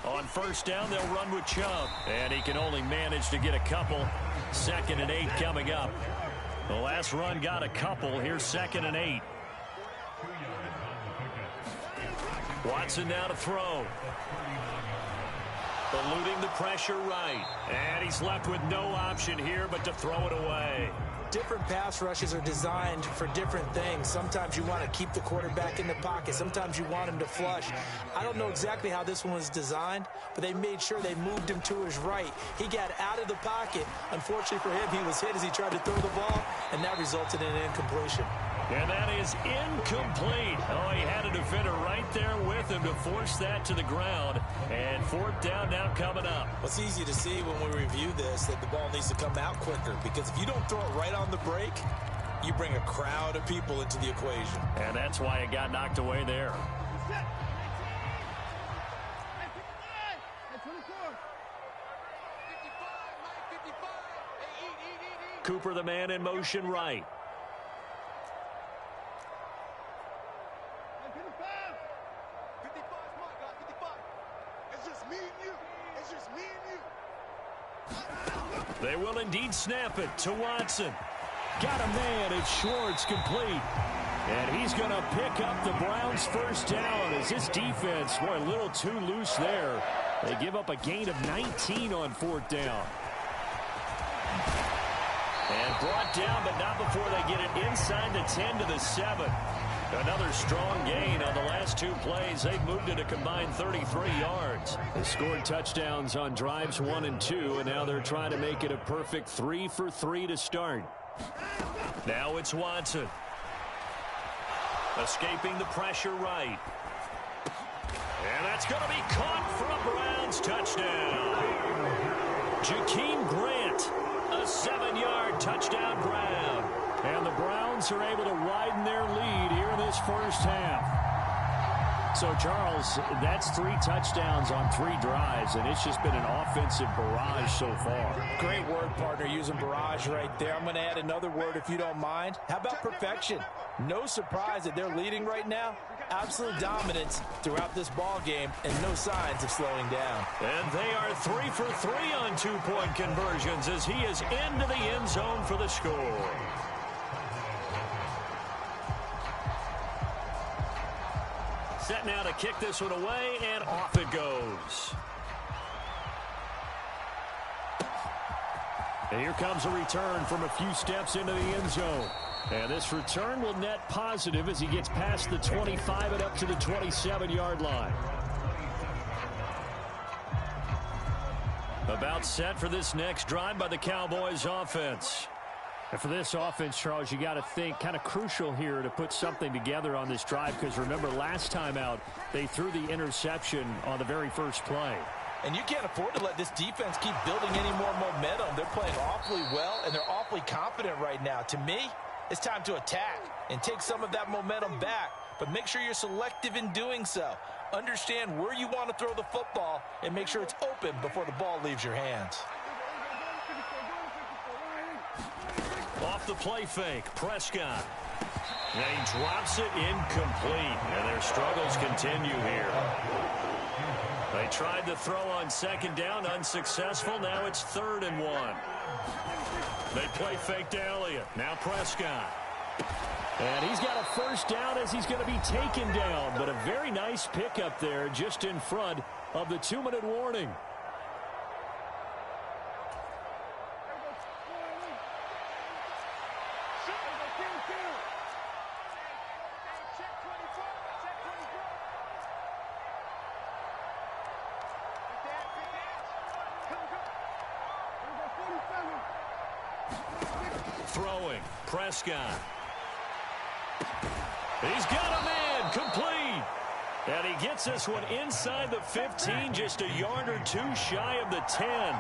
On first down, they'll run with Chubb. And he can only manage to get a couple. 2nd and 8 coming up. The last run got a couple. Here's 2nd and 8. Watson now to throw. Eluding the pressure right. And he's left with no option here but to throw it away. Different pass rushes are designed for different things. Sometimes you want to keep the quarterback in the pocket. Sometimes you want him to flush. I don't know exactly how this one was designed, but they made sure they moved him to his right. He got out of the pocket. Unfortunately for him, he was hit as he tried to throw the ball, and that resulted in an incompletion. And that is incomplete. Oh, he had a defender right there with him to force that to the ground. And 4th down now coming up. Well, it's easy to see when we review this that the ball needs to come out quicker, because if you don't throw it right on the break, you bring a crowd of people into the equation. And that's why it got knocked away there. Cooper, the man in motion right. They will indeed snap it to Watson. Got a man, it's Schwartz, complete. And he's going to pick up the Browns' first down as his defense, boy, a little too loose there. They give up a gain of 19 on 4th down. And brought down, but not before they get it inside the 10 to the 7. Another strong gain on the last 2 plays. They've moved it a combined 33 yards. They scored touchdowns on drives 1 and 2, and now they're trying to make it a perfect 3 for 3 to start. Now it's Watson. Escaping the pressure right. And that's going to be caught for a Browns touchdown. Jakeem Grant, a 7-yard touchdown grab. And the Browns are able to widen their lead here in this first half. So, Charles, that's 3 touchdowns on 3 drives, and it's just been an offensive barrage so far. Great word, partner, using barrage right there. I'm going to add another word if you don't mind. How about perfection? No surprise that they're leading right now. Absolute dominance throughout this ball game and no signs of slowing down. And they are 3 for 3 on 2-point conversions as he is into the end zone for the score. Set now to kick this one away, and off it goes. And here comes a return from a few steps into the end zone. And this return will net positive as he gets past the 25 and up to the 27-yard line. About set for this next drive by the Cowboys offense. And for this offense, Charles, you got to think kind of crucial here to put something together on this drive, because remember last time out they threw the interception on the very first play. And you can't afford to let this defense keep building any more momentum. They're playing awfully well, and they're awfully confident right now. To me, it's time to attack and take some of that momentum back, but make sure you're selective in doing so. Understand where you want to throw the football and make sure it's open before the ball leaves your hands. Off the play fake, Prescott. And he drops it incomplete, and their struggles continue here. They tried to throw on second down, unsuccessful. Now it's 3rd and 1. They play fake to Elliott. Now Prescott. And he's got a first down as he's going to be taken down. But a very nice pickup there just in front of the 2-minute warning. Throwing, Prescott. He's got a man, complete. And he gets this one inside the 15, just a yard or 2 shy of the 10.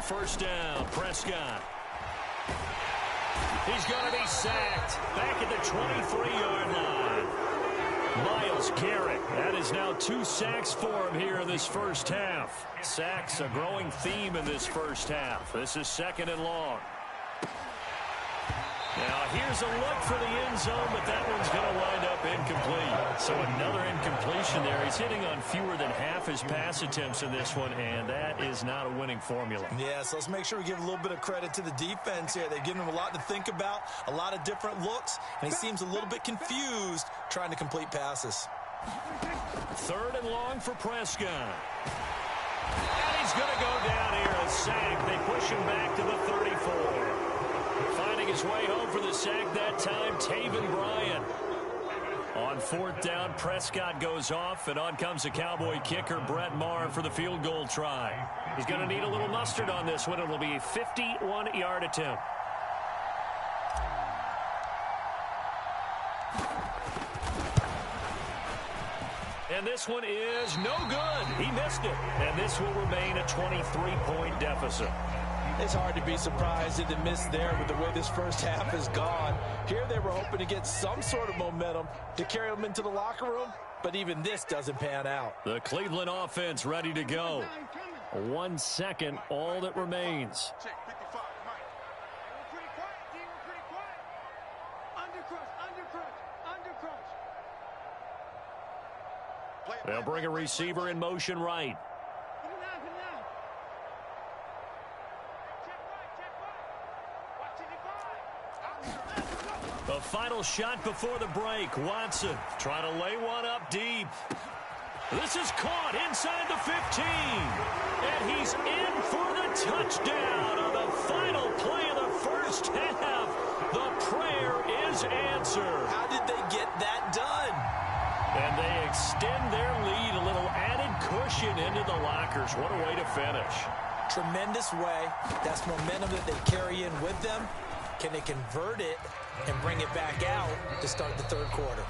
First down, Prescott. He's going to be sacked back at the 23-yard line. Myles Garrett, that is now 2 sacks for him here in this first half. Sacks, a growing theme in this first half. This is 2nd and long. Now here's a look for the end zone, but that one's going to wind up incomplete. So another incompletion there. He's hitting on fewer than half his pass attempts in this one, and that is not a winning formula. Yeah, so let's make sure we give a little bit of credit to the defense here. They've given him a lot to think about, a lot of different looks, and he seems a little bit confused trying to complete passes. 3rd and long for Prescott. And he's going to go down here, a sack. They push him back to the 34. Finding his way home for the sack that time, Taven Bryan. On 4th down, Prescott goes off, and on comes the Cowboy kicker, Brett Maher, for the field goal try. He's going to need a little mustard on this one. It'll be a 51-yard attempt. And this one is no good. He missed it. And this will remain a 23-point deficit. It's hard to be surprised at the miss there with the way this first half has gone. Here they were hoping to get some sort of momentum to carry them into the locker room, but even this doesn't pan out. The Cleveland offense ready to go. 1 second, all that remains. They'll bring a receiver in motion right. The final shot before the break. Watson trying to lay one up deep. This is caught inside the 15. And he's in for the touchdown on the final play of the first half. The prayer is answered. How did they get that done? And they extend their lead, a little added cushion into the lockers. What a way to finish. Tremendous way. That's momentum that they carry in with them. Can they convert it and bring it back out to start the 3rd quarter?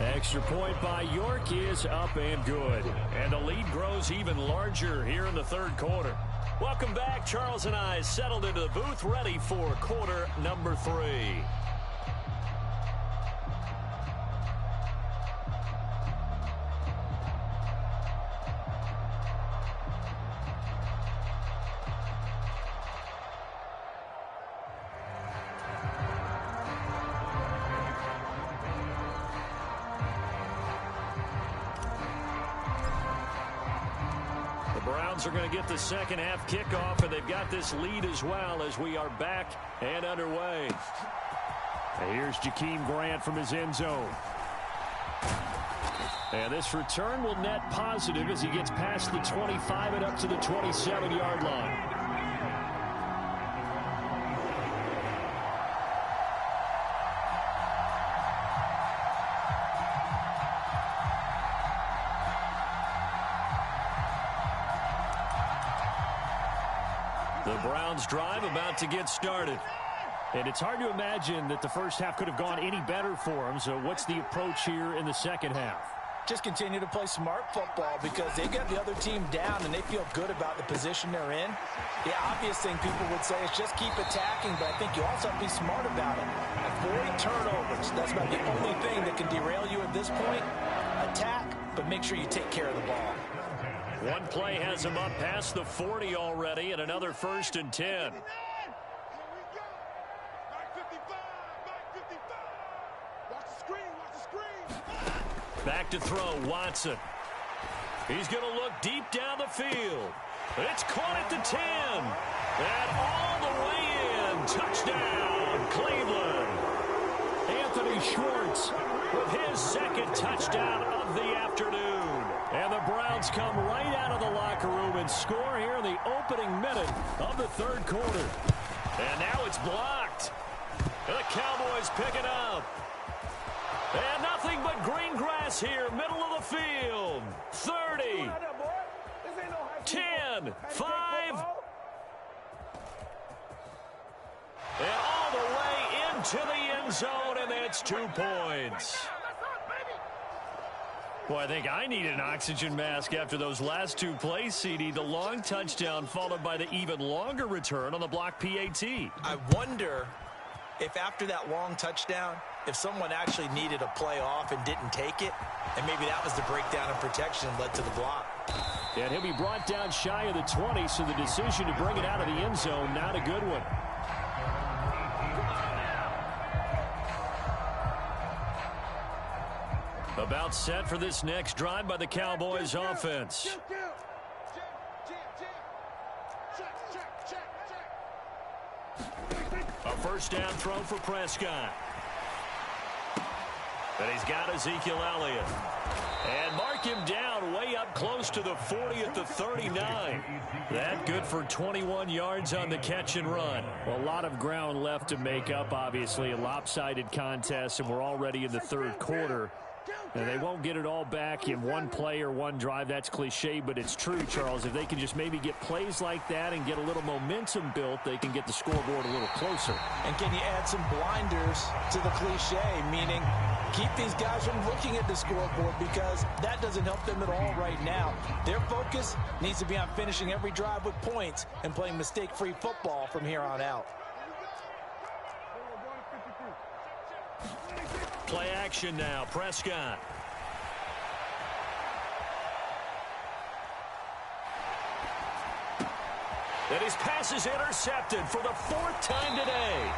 Extra point by York is up and good. And the lead grows even larger here in the third quarter. Welcome back. Charles and I settled into the booth, ready for quarter number 3. Browns are going to get the second half kickoff, and they've got this lead as well as we are back and underway. And here's Jakeem Grant from his end zone. And this return will net positive as he gets past the 25 and up to the 27-yard line. The Browns drive about to get started. And it's hard to imagine that the first half could have gone any better for them. So what's the approach here in the second half? Just continue to play smart football because they've got the other team down and they feel good about the position they're in. The obvious thing people would say is just keep attacking, but I think you also have to be smart about it. Avoid turnovers. That's about the only thing that can derail you at this point. Attack, but make sure you take care of the ball. One play has him up past the 40 already, and another 1st and 10. Back to throw, Watson. He's going to look deep down the field. It's caught at the 10. And all the way in. Touchdown, Cleveland. Anthony Schwartz with his second touchdown of the afternoon. And the Browns come right out of the locker room and score here in the opening minute of the third quarter. And now it's blocked. The Cowboys pick it up. And nothing but green grass here, middle of the field. 30, 10, 5. And all the way into the end zone, and that's 2 points. Well, I think I need an oxygen mask after those last 2 plays, CD. The long touchdown followed by the even longer return on the block PAT. I wonder if after that long touchdown, if someone actually needed a play off and didn't take it, and maybe that was the breakdown in protection and led to the block. And he'll be brought down shy of the 20, so the decision to bring it out of the end zone, not a good one. About set for this next drive by the Cowboys offense. A first down throw for Prescott. And he's got Ezekiel Elliott. And mark him down way up close to the 40 at the 39. That good for 21 yards on the catch and run. Well, a lot of ground left to make up, obviously. A lopsided contest, and we're already in the third quarter. And they won't get it all back in one play or one drive. That's cliche, but it's true, Charles. If they can just maybe get plays like that and get a little momentum built, they can get the scoreboard a little closer. And can you add some blinders to the cliche, meaning keep these guys from looking at the scoreboard because that doesn't help them at all right now. Their focus needs to be on finishing every drive with points and playing mistake-free football from here on out. Play action now, Prescott. And his pass is intercepted for the 4th time today.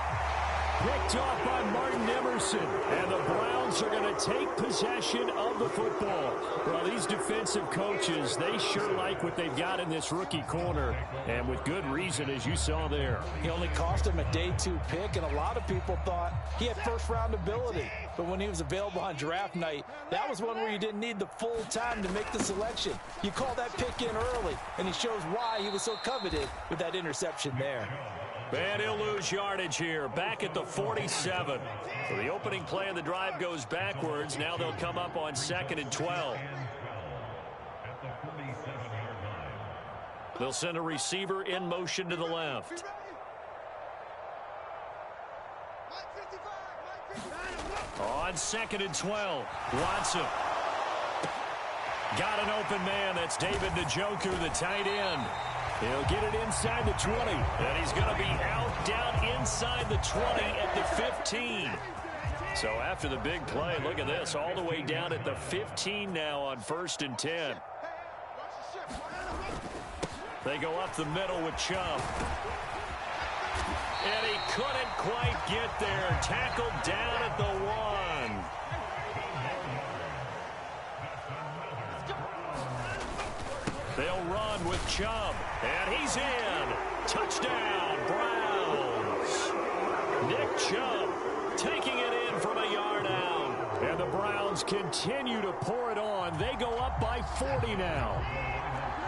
Picked off by Martin Emerson. And the Browns are going to take possession of the football. Well, these defensive coaches, they sure like what they've got in this rookie corner. And with good reason, as you saw there. He only cost him a day 2 pick, and a lot of people thought he had first-round ability. But when he was available on draft night, that was one where you didn't need the full time to make the selection. You call that pick in early, and he shows why he was so coveted with that interception there. And he'll lose yardage here, back at the 47. So the opening play of the drive goes backwards. Now they'll come up on 2nd and 12. They'll send a receiver in motion to the left. On 2nd and 12, Watson. Got an open man. That's David Njoku, the tight end. He'll get it inside the 20. And he's going to be out down inside the 20 at the 15. So after the big play, look at this. All the way down at the 15 now on 1st and 10. They go up the middle with Chubb. And he couldn't quite get there. Tackled down at the 1. They'll run with Chubb. And he's in. Touchdown, Browns. Nick Chubb taking it in from a yard out. And the Browns continue to pour it on. They go up by 40 now.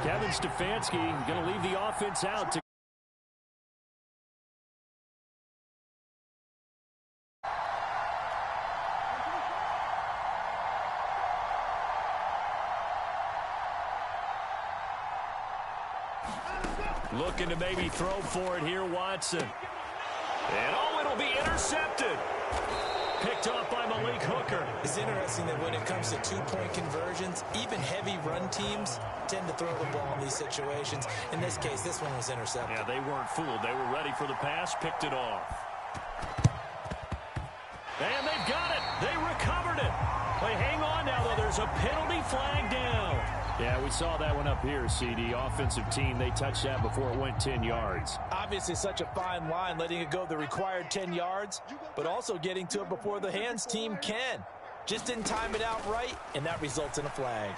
Kevin Stefanski going to leave the offense out to looking to maybe throw for it here, Watson. And oh, it'll be intercepted. Picked off by Malik Hooker. It's interesting that when it comes to two-point conversions, even heavy run teams tend to throw the ball in these situations. In this case, this one was intercepted. Yeah, they weren't fooled. They were ready for the pass, picked it off. And they've got it. They recovered it. They hang on now, though. There's a penalty flag down. Yeah, we saw that one up here, CD. Offensive team, they touched that before it went 10 yards. Obviously such a fine line, letting it go the required 10 yards, but also getting to it before the hands team can. Just didn't time it out right, and that results in a flag.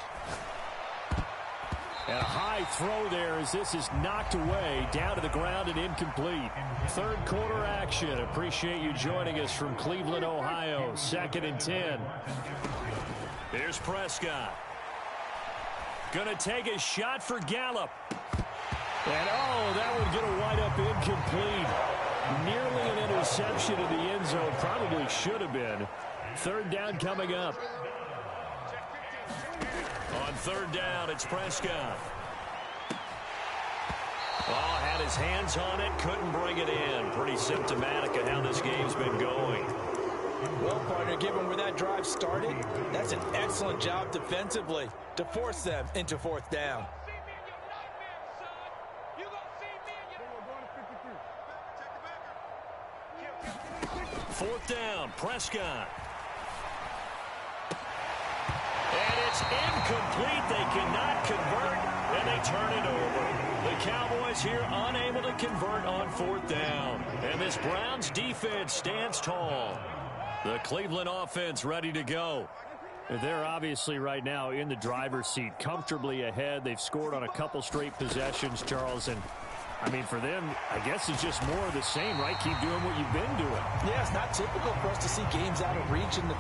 And a high throw there as this is knocked away, down to the ground and incomplete. Third quarter action. Appreciate you joining us from Cleveland, Ohio. 2nd and 10. Here's Prescott. Gonna take a shot for Gallup. And oh, that would get a wind up incomplete. Nearly an interception in the end zone. Probably should have been. 3rd down coming up. On 3rd down, it's Prescott. Oh, had his hands on it, couldn't bring it in. Pretty symptomatic of how this game's been going. Well, partner, given where that drive started, that's an excellent job defensively to force them into 4th down. 4th down, Prescott. And it's incomplete. They cannot convert, and they turn it over. The Cowboys here unable to convert on 4th down. And this Browns defense stands tall. The Cleveland offense ready to go. They're obviously right now in the driver's seat, comfortably ahead. They've scored on a couple straight possessions, Charles. And, I mean, for them, I guess it's just more of the same, right? Keep doing what you've been doing. Yeah, it's not typical for us to see games out of reach in the